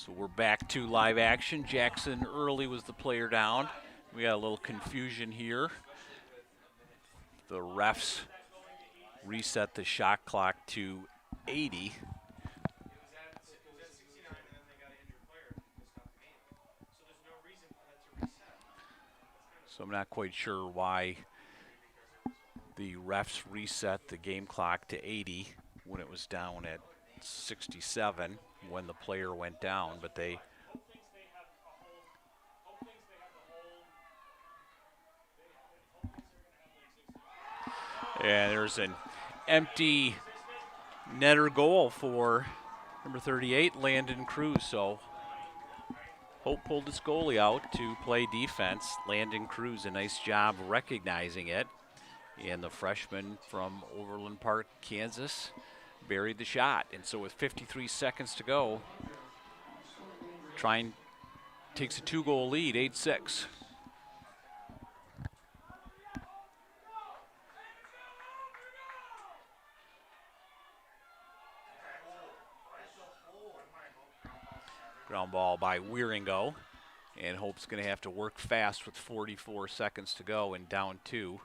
So we're back to live action. Jackson Early was the player down. We got a little confusion here. The refs reset the shot clock to 80. So I'm not quite sure why the refs reset the game clock to 80 when it was down at 67 when the player went down, but they and there's an empty netter goal for number 38, Landon Cruz. So Hope pulled his goalie out to play defense. Landon Cruz, a nice job recognizing it. And the freshman from Overland Park, Kansas, buried the shot. And so with 53 seconds to go, Trine takes a 2-goal lead, 8-6. Ground ball by Wieringo. And Hope's going to have to work fast with 44 seconds to go and down 2.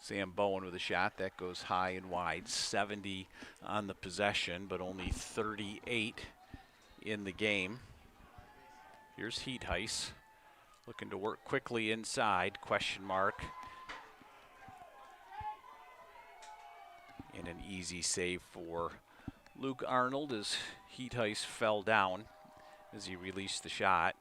Sam Bowen with a shot that goes high and wide. 70 on the possession, but only 38 in the game. Here's Heatheis looking to work quickly inside. Question mark. And an easy save for Luke Arnold as Heatheis fell down as he released the shot.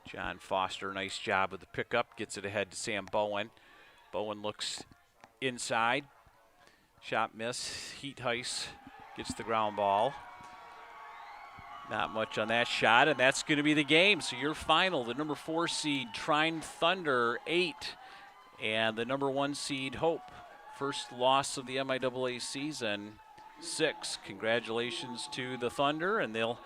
John Foster, nice job with the pickup, gets it ahead to Sam Bowen. Bowen looks inside, shot miss. Heatheis gets the ground ball. Not much on that shot, and that's going to be the game. So your final, the number 4 seed Trine Thunder 8, and the number 1 seed Hope. First loss of the MIAA season 6. Congratulations to the Thunder, and they'll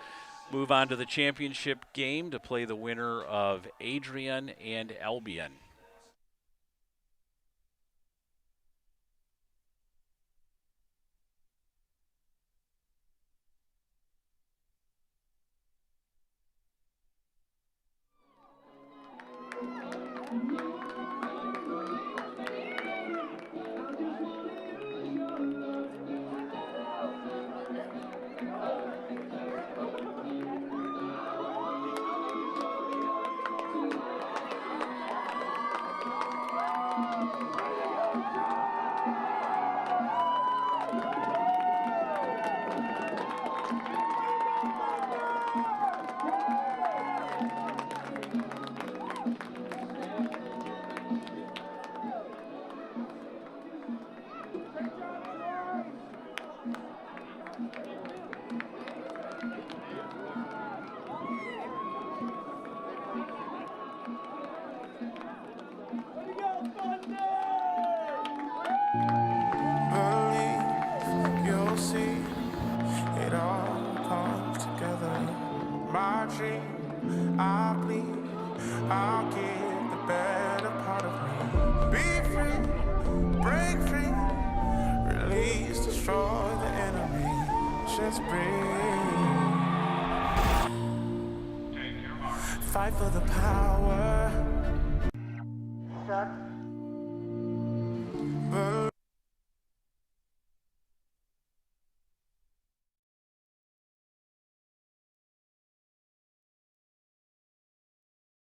move on to the championship game to play the winner of Adrian and Albion. You'll see it all comes together. My dream, I bleed, I'll give the better part of me. Be free, break free, release, destroy the enemy. Just breathe. Fight for the power. Shut